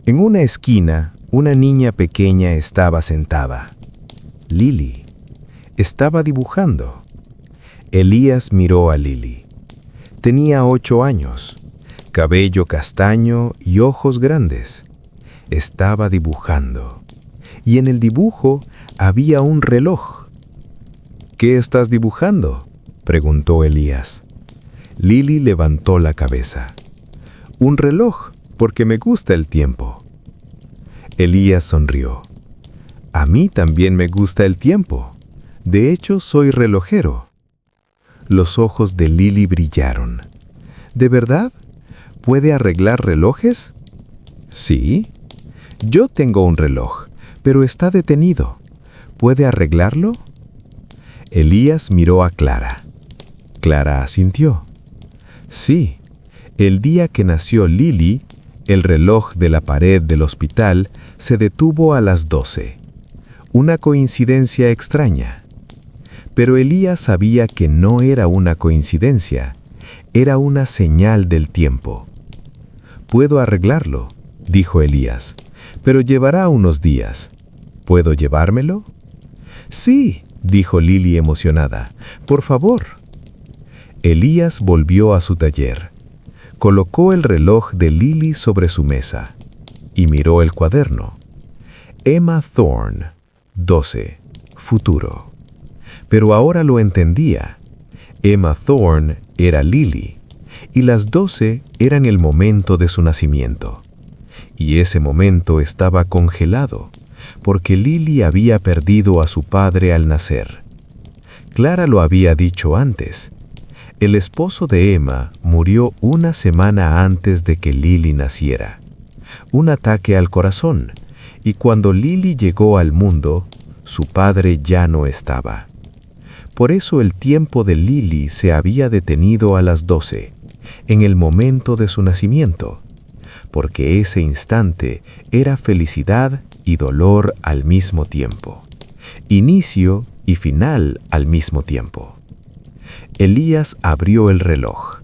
En una esquina, una niña pequeña estaba sentada. Lily estaba dibujando. Elías miró a Lily. Tenía 8 años, cabello castaño y ojos grandes. Estaba dibujando. Y en el dibujo había un reloj. ¿Qué estás dibujando?, preguntó Elías. Lily levantó la cabeza. Un reloj, porque me gusta el tiempo. Elías sonrió. A mí también me gusta el tiempo. De hecho, soy relojero. Los ojos de Lily brillaron. ¿De verdad? ¿Puede arreglar relojes? Sí. Yo tengo un reloj, pero está detenido. ¿Puede arreglarlo? Elías miró a Clara. Clara asintió. Sí, el día que nació Lily, el reloj de la pared del hospital se detuvo a las 12. Una coincidencia extraña. Pero Elías sabía que no era una coincidencia, era una señal del tiempo. Puedo arreglarlo, dijo Elías, pero llevará unos días. ¿Puedo llevármelo? Sí, dijo Lily emocionada. Por favor. Elías volvió a su taller. Colocó el reloj de Lily sobre su mesa y miró el cuaderno. Emma Thorne, 12, futuro. Pero ahora lo entendía. Emma Thorne era Lily y las 12 eran el momento de su nacimiento. Y ese momento estaba congelado, porque Lily había perdido a su padre al nacer. Clara lo había dicho antes. El esposo de Emma murió una semana antes de que Lily naciera. Un ataque al corazón, y cuando Lily llegó al mundo, su padre ya no estaba. Por eso el tiempo de Lily se había detenido a las 12, en el momento de su nacimiento, porque ese instante era felicidad y dolor al mismo tiempo, inicio y final al mismo tiempo. Elías abrió el reloj.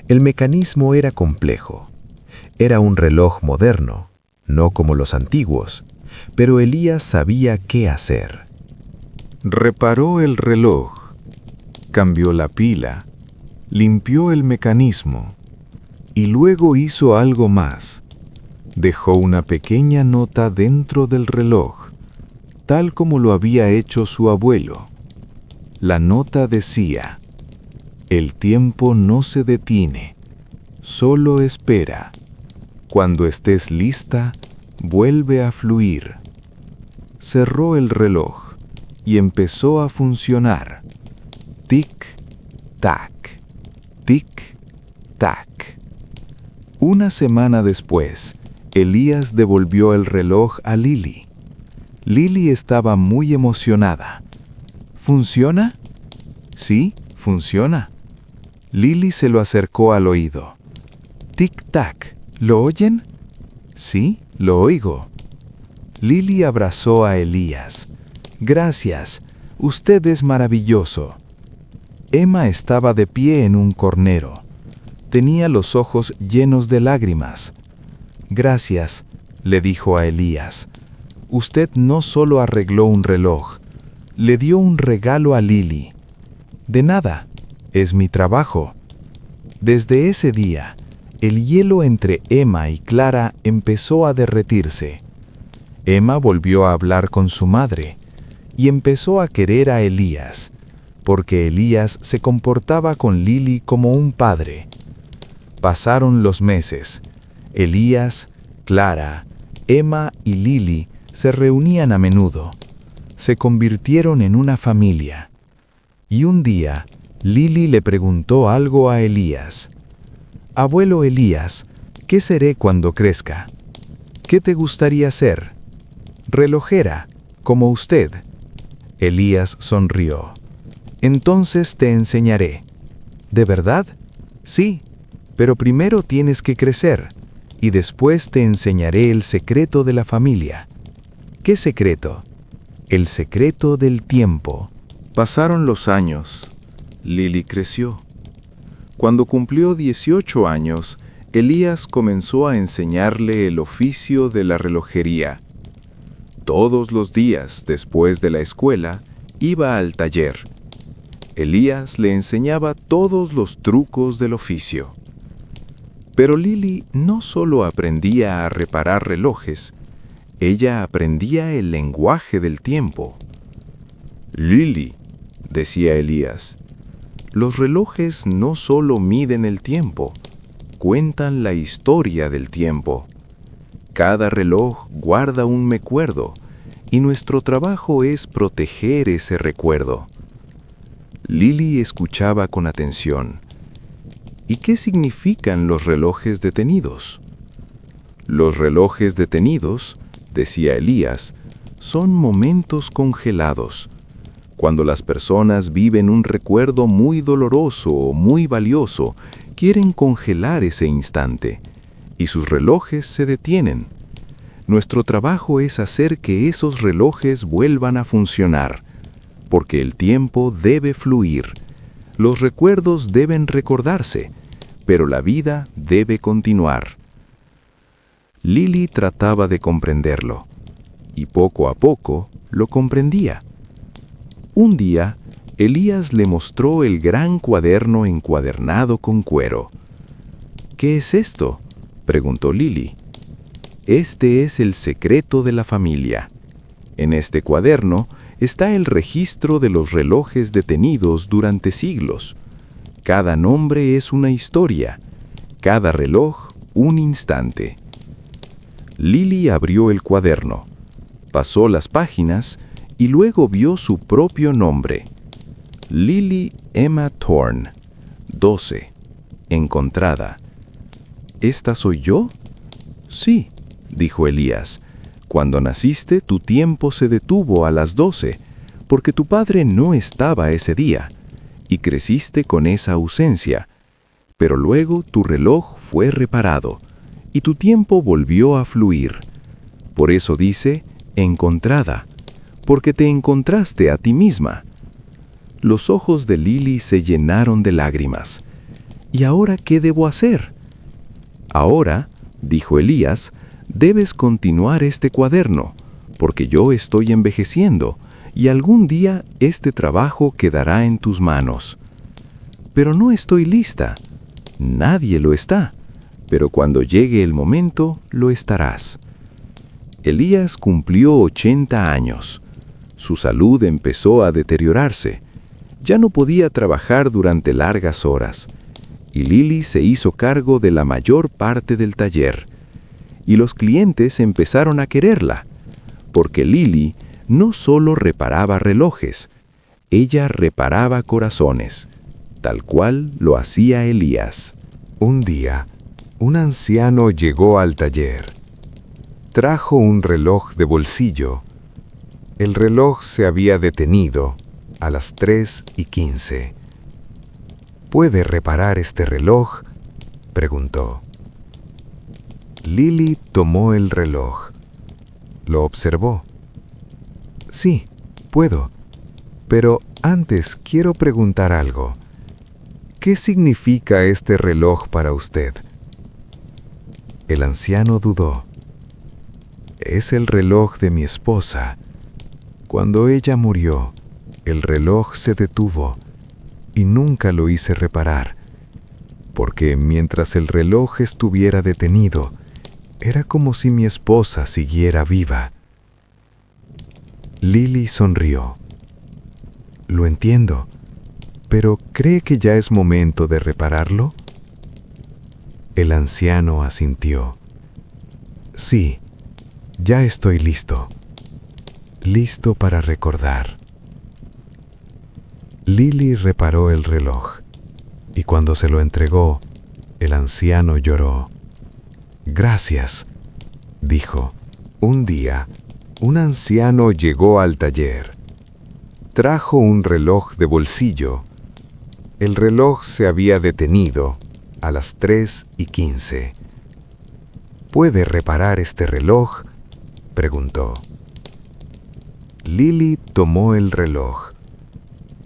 El mecanismo era complejo. Era un reloj moderno, no como los antiguos, pero Elías sabía qué hacer. Reparó el reloj, cambió la pila, limpió el mecanismo y luego hizo algo más. Dejó una pequeña nota dentro del reloj, tal como lo había hecho su abuelo. La nota decía: el tiempo no se detiene, solo espera. Cuando estés lista, vuelve a fluir. Cerró el reloj y empezó a funcionar. Tic-tac, tic-tac. Una semana después, Elías devolvió el reloj a Lily. Lily estaba muy emocionada. ¿Funciona? Sí, funciona. Lily se lo acercó al oído. Tic-tac, ¿lo oyen? Sí, lo oigo. Lily abrazó a Elías. Gracias, usted es maravilloso. Emma estaba de pie en un cornero. Tenía los ojos llenos de lágrimas. Gracias, le dijo a Elías. Usted no solo arregló un reloj, le dio un regalo a Lily. De nada, es mi trabajo. Desde ese día, el hielo entre Emma y Clara empezó a derretirse. Emma volvió a hablar con su madre y empezó a querer a Elías, porque Elías se comportaba con Lily como un padre. Pasaron los meses. Elías, Clara, Emma y Lily se reunían a menudo. Se convirtieron en una familia. Y un día, Lily le preguntó algo a Elías. Abuelo Elías, ¿qué seré cuando crezca? ¿Qué te gustaría ser? Relojera, como usted. Elías sonrió. Entonces te enseñaré. ¿De verdad? Sí, pero primero tienes que crecer. y después te enseñaré el secreto de la familia. ¿Qué secreto? El secreto del tiempo. Pasaron los años. Lily creció. Cuando cumplió 18 años, Elías comenzó a enseñarle el oficio de la relojería. Todos los días, después de la escuela, iba al taller. Elías le enseñaba todos los trucos del oficio. Pero Lily no solo aprendía a reparar relojes, ella aprendía el lenguaje del tiempo. «Lily», decía Elías, «los relojes no solo miden el tiempo, cuentan la historia del tiempo. Cada reloj guarda un recuerdo, y nuestro trabajo es proteger ese recuerdo». Lily escuchaba con atención. ¿Y qué significan los relojes detenidos? Los relojes detenidos, decía Elías, son momentos congelados. Cuando las personas viven un recuerdo muy doloroso o muy valioso, quieren congelar ese instante, y sus relojes se detienen. Nuestro trabajo es hacer que esos relojes vuelvan a funcionar, porque el tiempo debe fluir. Los recuerdos deben recordarse, pero la vida debe continuar. Lily trataba de comprenderlo, y poco a poco lo comprendía. Un día, Elías le mostró el gran cuaderno encuadernado con cuero. «¿Qué es esto?», preguntó Lily. «Este es el secreto de la familia. En este cuaderno está el registro de los relojes detenidos durante siglos. Cada nombre es una historia, cada reloj un instante». Lily abrió el cuaderno, pasó las páginas y luego vio su propio nombre. Lily Emma Thorne, 12, encontrada. ¿Esta soy yo? Sí, dijo Elías. Cuando naciste, tu tiempo se detuvo a las 12, porque tu padre no estaba ese día, y creciste con esa ausencia. Pero luego tu reloj fue reparado, y tu tiempo volvió a fluir. Por eso dice, encontrada, porque te encontraste a ti misma. Los ojos de Lily se llenaron de lágrimas. ¿Y ahora qué debo hacer? Ahora, dijo Elías, debes continuar este cuaderno, porque yo estoy envejeciendo, y algún día este trabajo quedará en tus manos. Pero no estoy lista. Nadie lo está, pero cuando llegue el momento, lo estarás. Elías cumplió 80 años. Su salud empezó a deteriorarse. Ya no podía trabajar durante largas horas, y Lily se hizo cargo de la mayor parte del taller. Y los clientes empezaron a quererla, porque Lily no solo reparaba relojes, ella reparaba corazones, tal cual lo hacía Elías. Un día, un anciano llegó al taller. Trajo un reloj de bolsillo. El reloj se había detenido a las 3:15. ¿Puede reparar este reloj?, preguntó. Lily tomó el reloj. Lo observó. Sí, puedo. Pero antes quiero preguntar algo. ¿Qué significa este reloj para usted? El anciano dudó. Es el reloj de mi esposa. Cuando ella murió, el reloj se detuvo y nunca lo hice reparar, porque mientras el reloj estuviera detenido, era como si mi esposa siguiera viva. Lily sonrió. Lo entiendo, pero ¿cree que ya es momento de repararlo? El anciano asintió. Sí, ya estoy listo. Listo para recordar. Lily reparó el reloj, y cuando se lo entregó, el anciano lloró. Gracias, dijo. Un día, un anciano llegó al taller. Trajo un reloj de bolsillo. El reloj se había detenido a las 3:15. ¿Puede reparar este reloj?, preguntó. Lily tomó el reloj.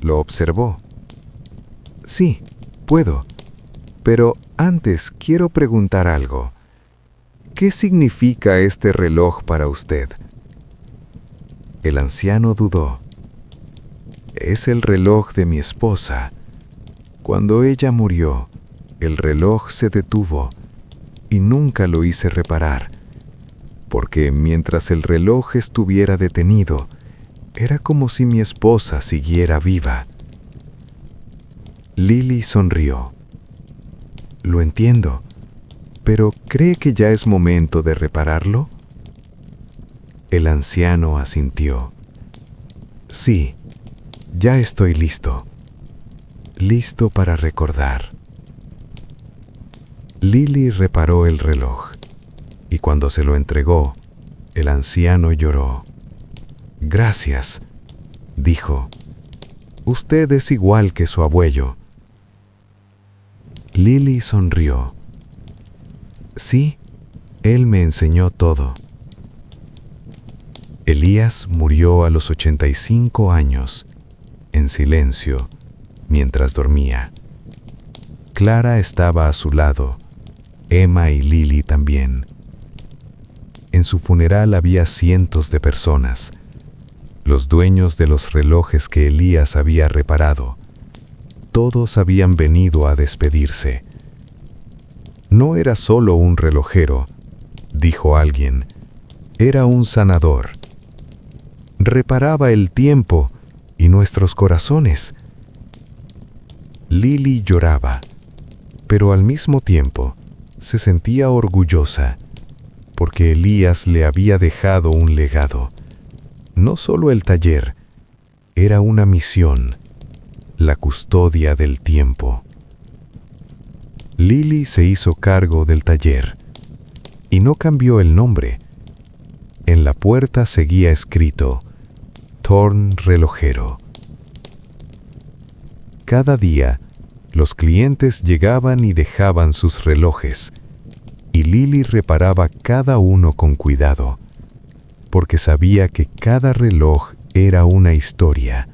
Lo observó. Sí, puedo. Pero antes quiero preguntar algo. ¿Qué significa este reloj para usted? El anciano dudó. Es el reloj de mi esposa. Cuando ella murió, el reloj se detuvo y nunca lo hice reparar, porque mientras el reloj estuviera detenido, era como si mi esposa siguiera viva. Lily sonrió. Lo entiendo, pero ¿cree que ya es momento de repararlo? El anciano asintió. Sí, ya estoy listo. Listo para recordar. Lily reparó el reloj, y cuando se lo entregó, el anciano lloró. Gracias, dijo. Usted es igual que su abuelo. Lily sonrió. Sí, él me enseñó todo. Elías murió a los 85 años, en silencio, mientras dormía. Clara estaba a su lado, Emma y Lily también. En su funeral había cientos de personas, los dueños de los relojes que Elías había reparado. Todos habían venido a despedirse. No era solo un relojero, dijo alguien, era un sanador. Reparaba el tiempo y nuestros corazones. Lily lloraba, pero al mismo tiempo se sentía orgullosa, porque Elías le había dejado un legado. No solo el taller, era una misión, la custodia del tiempo. Lily se hizo cargo del taller y no cambió el nombre. En la puerta seguía escrito Thorn Relojero. Cada día, los clientes llegaban y dejaban sus relojes, y Lily reparaba cada uno con cuidado, porque sabía que cada reloj era una historia.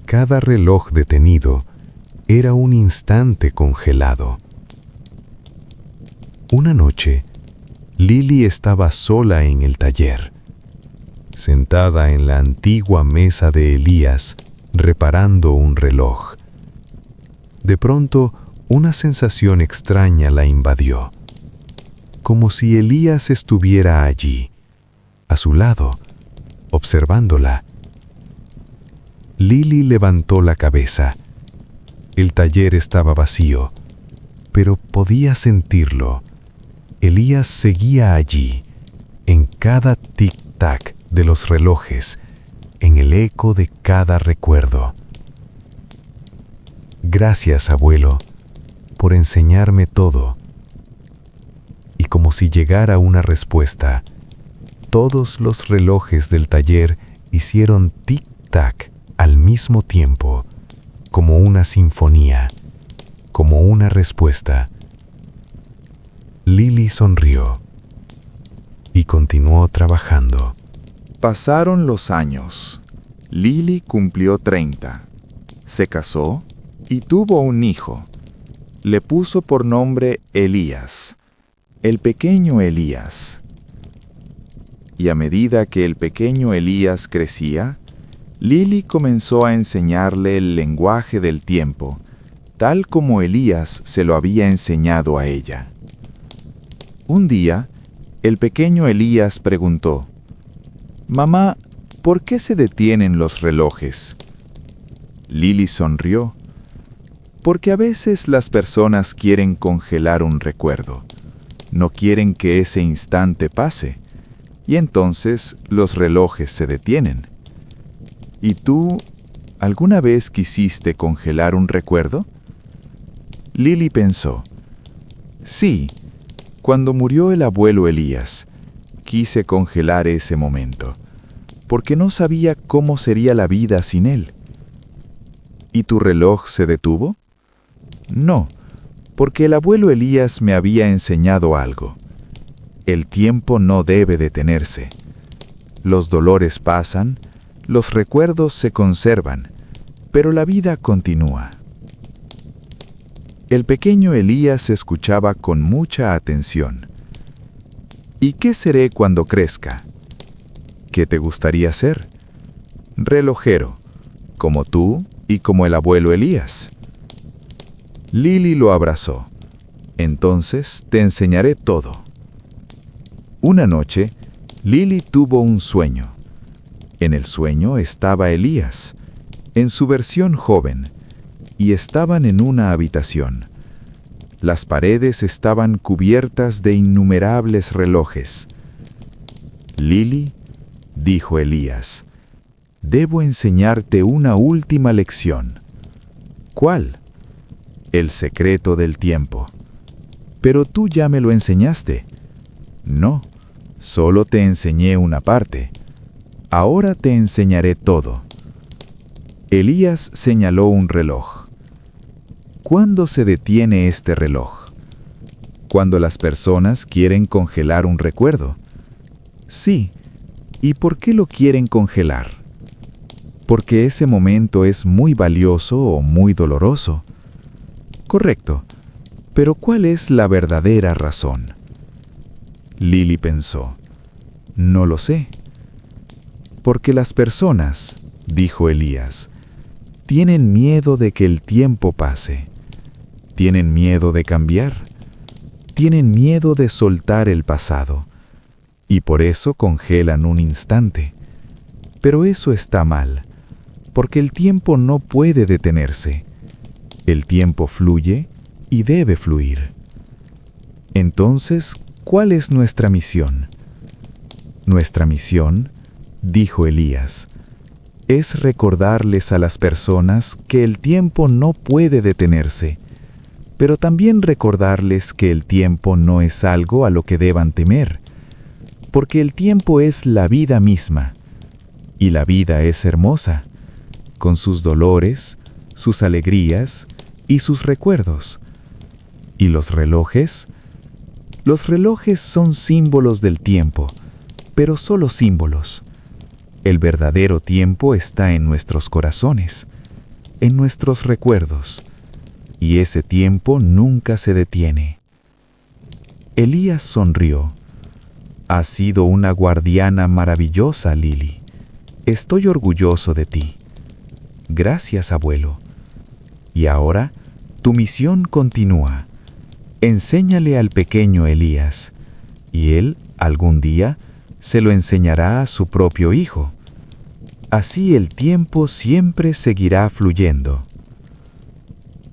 Cada reloj detenido era un instante congelado. Una noche, Lily estaba sola en el taller, sentada en la antigua mesa de Elías, reparando un reloj. De pronto, una sensación extraña la invadió, como si Elías estuviera allí, a su lado, observándola. Lily levantó la cabeza. El taller estaba vacío, pero podía sentirlo. Elías seguía allí, en cada tic-tac de los relojes, en el eco de cada recuerdo. Gracias, abuelo, por enseñarme todo. Y como si llegara una respuesta, todos los relojes del taller hicieron tic-tac al mismo tiempo, como una sinfonía, como una respuesta. Lily sonrió y continuó trabajando. Pasaron los años. Lily cumplió 30. Se casó y tuvo un hijo. Le puso por nombre Elías, el pequeño Elías. Y a medida que el pequeño Elías crecía, Lily comenzó a enseñarle el lenguaje del tiempo, tal como Elías se lo había enseñado a ella. Un día, el pequeño Elías preguntó: «Mamá, ¿por qué se detienen los relojes?» Lily sonrió. Porque a veces las personas quieren congelar un recuerdo. No quieren que ese instante pase. Y entonces los relojes se detienen. ¿Y tú, alguna vez quisiste congelar un recuerdo? Lily pensó. Sí, cuando murió el abuelo Elías, quise congelar ese momento, porque no sabía cómo sería la vida sin él. ¿Y tu reloj se detuvo? No, porque el abuelo Elías me había enseñado algo. El tiempo no debe detenerse. Los dolores pasan, los recuerdos se conservan, pero la vida continúa. El pequeño Elías escuchaba con mucha atención. ¿Y qué seré cuando crezca? ¿Qué te gustaría ser? Relojero, como tú y como el abuelo Elías. Lily lo abrazó. Entonces te enseñaré todo. Una noche, Lily tuvo un sueño. En el sueño estaba Elías, en su versión joven, y estaban en una habitación. Las paredes estaban cubiertas de innumerables relojes. Lily, dijo Elías, debo enseñarte una última lección. ¿Cuál? El secreto del tiempo. Pero tú ya me lo enseñaste. No, solo te enseñé una parte. Ahora te enseñaré todo. Elías señaló un reloj. ¿Cuándo se detiene este reloj? Cuando las personas quieren congelar un recuerdo. Sí. ¿Y por qué lo quieren congelar? Porque ese momento es muy valioso o muy doloroso. Correcto. Pero ¿cuál es la verdadera razón? Lily pensó. No lo sé. Porque las personas, dijo Elías, tienen miedo de que el tiempo pase. Tienen miedo de cambiar. Tienen miedo de soltar el pasado. Y por eso congelan un instante. Pero eso está mal, porque el tiempo no puede detenerse. El tiempo fluye y debe fluir. Entonces, ¿cuál es nuestra misión? Nuestra misión, dijo Elías, es recordarles a las personas que el tiempo no puede detenerse, pero también recordarles que el tiempo no es algo a lo que deban temer, porque el tiempo es la vida misma, y la vida es hermosa, con sus dolores, sus alegrías y sus recuerdos. ¿Y los relojes? Los relojes son símbolos del tiempo, pero solo símbolos. El verdadero tiempo está en nuestros corazones, en nuestros recuerdos, y ese tiempo nunca se detiene. Elías sonrió. Has sido una guardiana maravillosa, Lily. Estoy orgulloso de ti. Gracias, abuelo. Y ahora, tu misión continúa. Enséñale al pequeño Elías, y él, algún día, se lo enseñará a su propio hijo. Así el tiempo siempre seguirá fluyendo.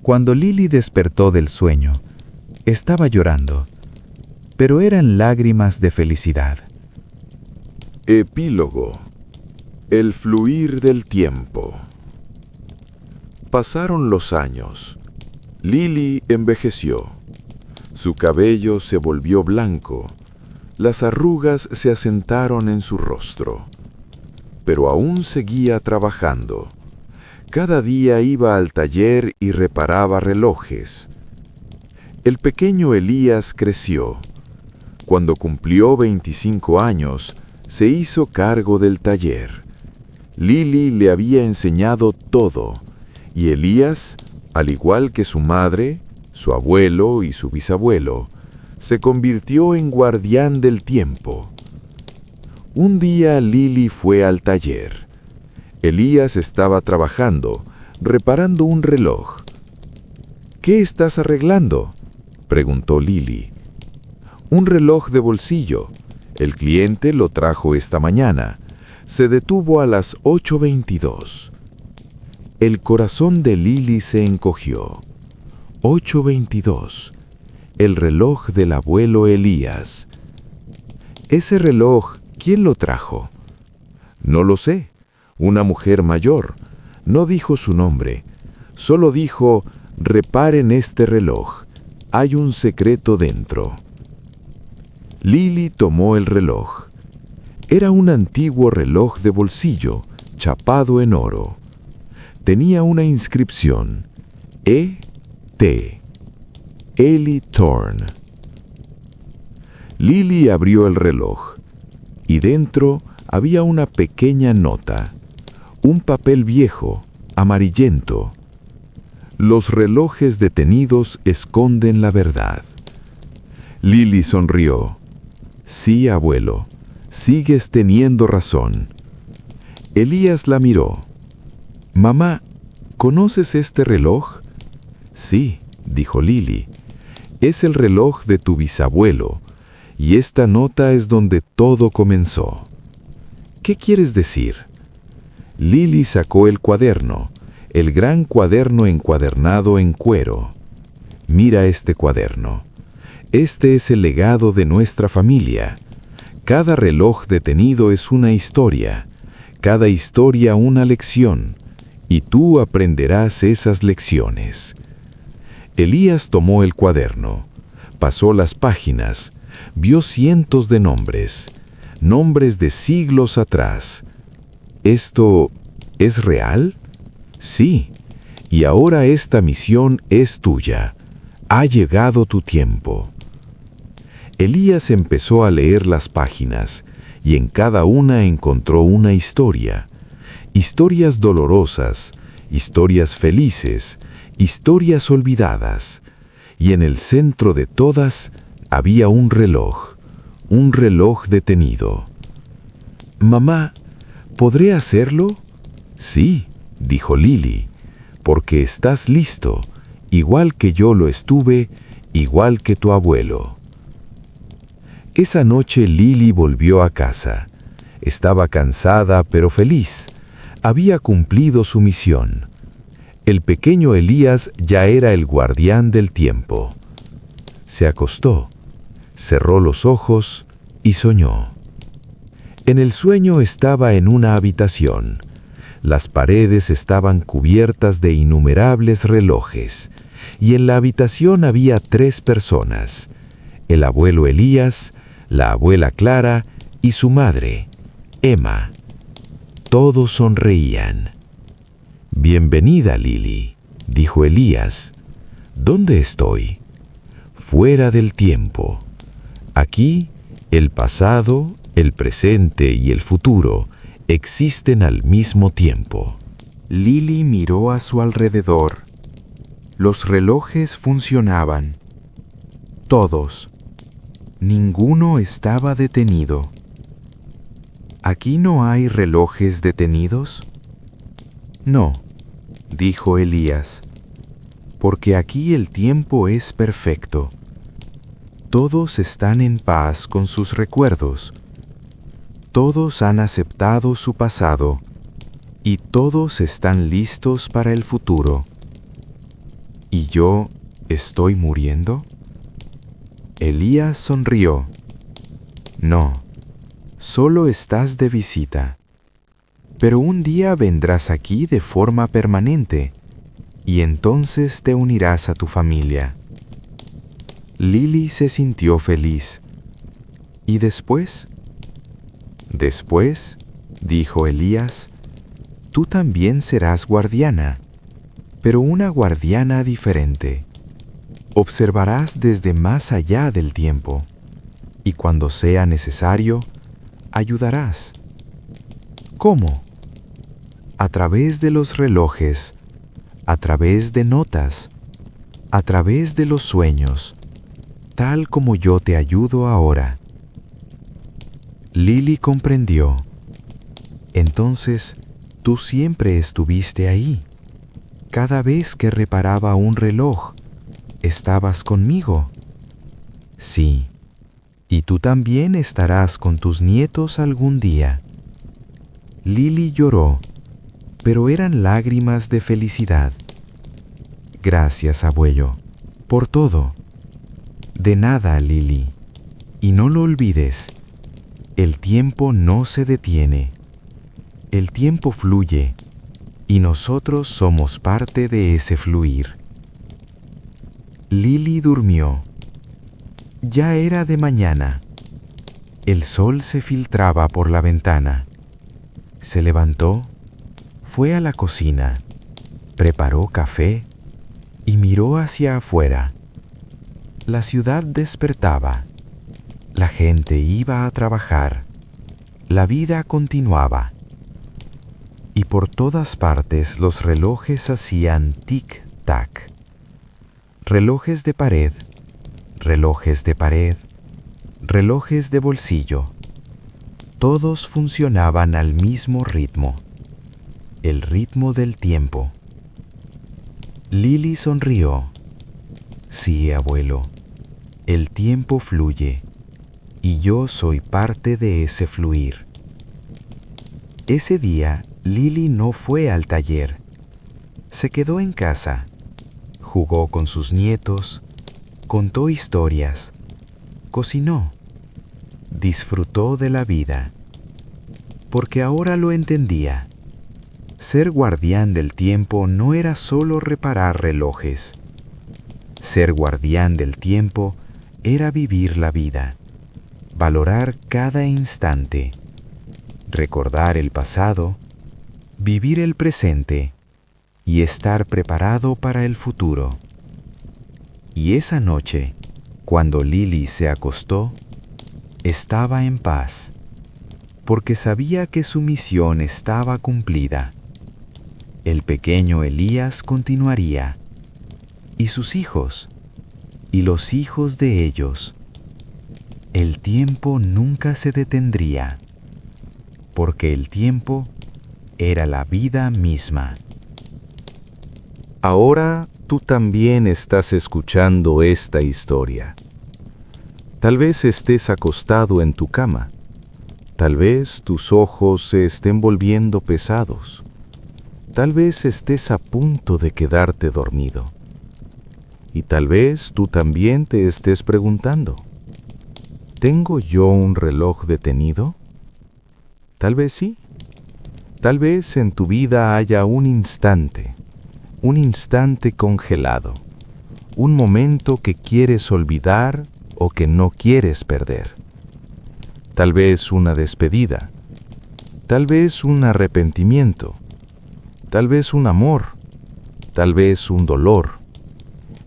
Cuando Lily despertó del sueño, estaba llorando, pero eran lágrimas de felicidad. Epílogo. El fluir del tiempo. Pasaron los años. Lily envejeció. Su cabello se volvió blanco. Las arrugas se asentaron en su rostro. Pero aún seguía trabajando. Cada día iba al taller y reparaba relojes. El pequeño Elías creció. Cuando cumplió 25 años, se hizo cargo del taller. Lily le había enseñado todo, y Elías, al igual que su madre, su abuelo y su bisabuelo, se convirtió en guardián del tiempo. Un día Lily fue al taller. Elías estaba trabajando, reparando un reloj. ¿Qué estás arreglando?, preguntó Lily. Un reloj de bolsillo. El cliente lo trajo esta mañana. Se detuvo a las 8:22. El corazón de Lily se encogió. 8:22. El reloj del abuelo Elías. Ese reloj, ¿quién lo trajo? No lo sé. Una mujer mayor. No dijo su nombre. Solo dijo, reparen este reloj. Hay un secreto dentro. Lily tomó el reloj. Era un antiguo reloj de bolsillo, chapado en oro. Tenía una inscripción, E.T. Ellie Thorne. Lily abrió el reloj y dentro había una pequeña nota, un papel viejo, amarillento. Los relojes detenidos esconden la verdad. Lily sonrió. Sí, abuelo, sigues teniendo razón. Elías la miró. Mamá, ¿conoces este reloj? Sí, dijo Lily. Es el reloj de tu bisabuelo, y esta nota es donde todo comenzó. ¿Qué quieres decir? Lily sacó el cuaderno, el gran cuaderno encuadernado en cuero. Mira este cuaderno. Este es el legado de nuestra familia. Cada reloj detenido es una historia, cada historia una lección, y tú aprenderás esas lecciones. Elías tomó el cuaderno, pasó las páginas, vio cientos de nombres, nombres de siglos atrás. ¿Esto es real? Sí, y ahora esta misión es tuya. Ha llegado tu tiempo. Elías empezó a leer las páginas, y en cada una encontró una historia. Historias dolorosas, historias felices, historias olvidadas. Y en el centro de todas había un reloj detenido. Mamá, ¿podré hacerlo? Sí, dijo Lily, porque estás listo, igual que yo lo estuve, igual que tu abuelo. Esa noche Lily volvió a casa. Estaba cansada pero feliz. Había cumplido su misión. El pequeño Elías ya era el guardián del tiempo. Se acostó, cerró los ojos y soñó. En el sueño estaba en una habitación. Las paredes estaban cubiertas de innumerables relojes, y en la habitación había 3 personas: el abuelo Elías, la abuela Clara y su madre, Emma. Todos sonreían. «Bienvenida, Lily», dijo Elías. «¿Dónde estoy?» «Fuera del tiempo. Aquí, el pasado, el presente y el futuro existen al mismo tiempo». Lily miró a su alrededor. Los relojes funcionaban. Todos. Ninguno estaba detenido. ¿Aquí no hay relojes detenidos? No, dijo Elías, porque aquí el tiempo es perfecto. Todos están en paz con sus recuerdos. Todos han aceptado su pasado y todos están listos para el futuro. ¿Y yo estoy muriendo? Elías sonrió. No, solo estás de visita. Pero un día vendrás aquí de forma permanente y entonces te unirás a tu familia. Lily se sintió feliz. ¿Y después? Después, dijo Elías, tú también serás guardiana, pero una guardiana diferente. Observarás desde más allá del tiempo, y cuando sea necesario, ayudarás. ¿Cómo? A través de los relojes, a través de notas, a través de los sueños, tal como yo te ayudo ahora. Lily comprendió. Entonces, tú siempre estuviste ahí. Cada vez que reparaba un reloj, ¿estabas conmigo? Sí, y tú también estarás con tus nietos algún día. Lily lloró, pero eran lágrimas de felicidad. Gracias, abuelo, por todo. De nada, Lily. Y no lo olvides, el tiempo no se detiene. El tiempo fluye, y nosotros somos parte de ese fluir. Lily durmió. Ya era de mañana. El sol se filtraba por la ventana. Se levantó, fue a la cocina, preparó café y miró hacia afuera. La ciudad despertaba. La gente iba a trabajar. La vida continuaba. Y por todas partes los relojes hacían tic-tac. Relojes de pared, relojes de pared, relojes de bolsillo. Todos funcionaban al mismo ritmo, el ritmo del tiempo. Lily sonrió. Sí, abuelo, el tiempo fluye y yo soy parte de ese fluir. Ese día, Lily no fue al taller. Se quedó en casa. Jugó con sus nietos, contó historias, cocinó, disfrutó de la vida. Porque ahora lo entendía. Ser guardián del tiempo no era solo reparar relojes. Ser guardián del tiempo era vivir la vida, valorar cada instante, recordar el pasado, vivir el presente y estar preparado para el futuro. Y esa noche, cuando Lily se acostó, estaba en paz, porque sabía que su misión estaba cumplida. El pequeño Elías continuaría, y sus hijos, y los hijos de ellos. El tiempo nunca se detendría, porque el tiempo era la vida misma. Ahora tú también estás escuchando esta historia. Tal vez estés acostado en tu cama. Tal vez tus ojos se estén volviendo pesados. Tal vez estés a punto de quedarte dormido. Y tal vez tú también te estés preguntando, ¿tengo yo un reloj detenido? Tal vez sí. Tal vez en tu vida haya un instante congelado, un momento que quieres olvidar o que no quieres perder. Tal vez una despedida, tal vez un arrepentimiento, tal vez un amor, tal vez un dolor.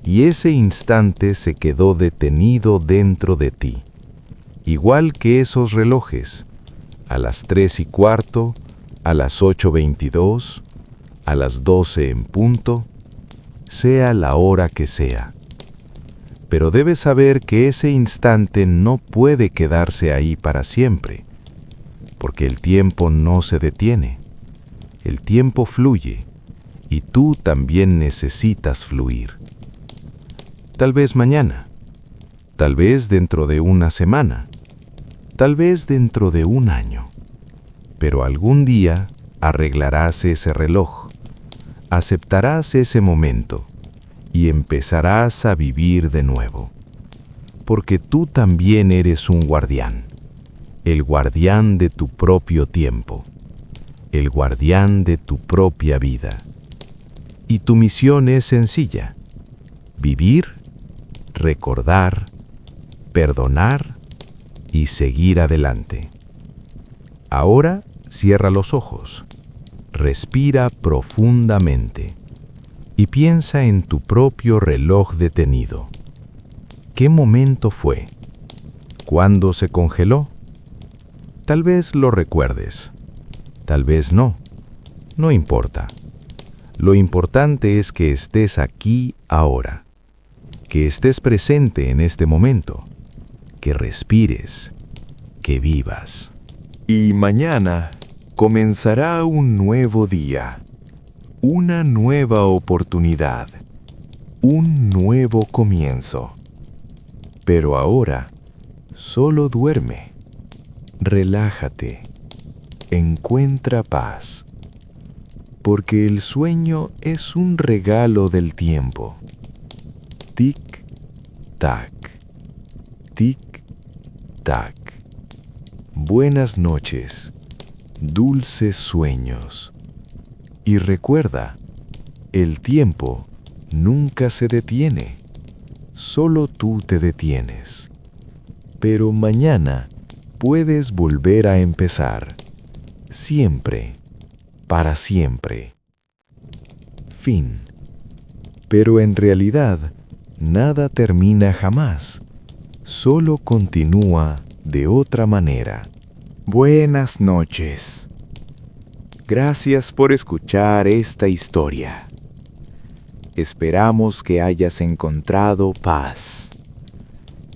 Y ese instante se quedó detenido dentro de ti, igual que esos relojes, a las 3:15, a las 8:22, a las 12 en punto, sea la hora que sea. Pero debes saber que ese instante no puede quedarse ahí para siempre, porque el tiempo no se detiene. El tiempo fluye, y tú también necesitas fluir. Tal vez mañana, tal vez dentro de una semana, tal vez dentro de un año, pero algún día arreglarás ese reloj, aceptarás ese momento y empezarás a vivir de nuevo, porque tú también eres un guardián, el guardián de tu propio tiempo, el guardián de tu propia vida. Y tu misión es sencilla: vivir, recordar, perdonar y seguir adelante. Ahora cierra los ojos, respira profundamente y piensa en tu propio reloj detenido. ¿Qué momento fue? ¿Cuándo se congeló? Tal vez lo recuerdes, tal vez no. No importa. Lo importante es que estés aquí ahora, que estés presente en este momento, que respires, que vivas. Y mañana comenzará un nuevo día, una nueva oportunidad, un nuevo comienzo. Pero ahora, solo duerme, relájate, encuentra paz, porque el sueño es un regalo del tiempo. Tic-tac, tic-tac. Buenas noches, dulces sueños. Y recuerda, el tiempo nunca se detiene, solo tú te detienes. Pero mañana puedes volver a empezar, siempre, para siempre. Fin. Pero en realidad, nada termina jamás. solo continúa de otra manera. Buenas noches. Gracias por escuchar esta historia. Esperamos que hayas encontrado paz.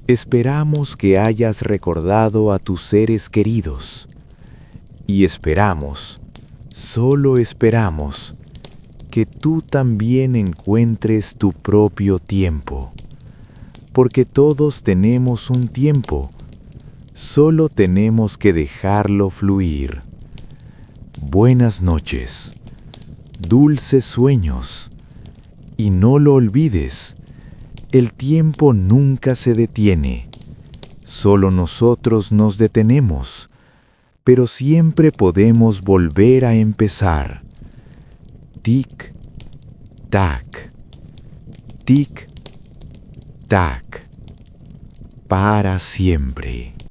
Esperamos que hayas recordado a tus seres queridos. Y esperamos, solo esperamos, que tú también encuentres tu propio tiempo. Porque todos tenemos un tiempo. Solo tenemos que dejarlo fluir. Buenas noches, dulces sueños, y no lo olvides, el tiempo nunca se detiene, solo nosotros nos detenemos, pero siempre podemos volver a empezar. Tic, tac, tic, tac, para siempre.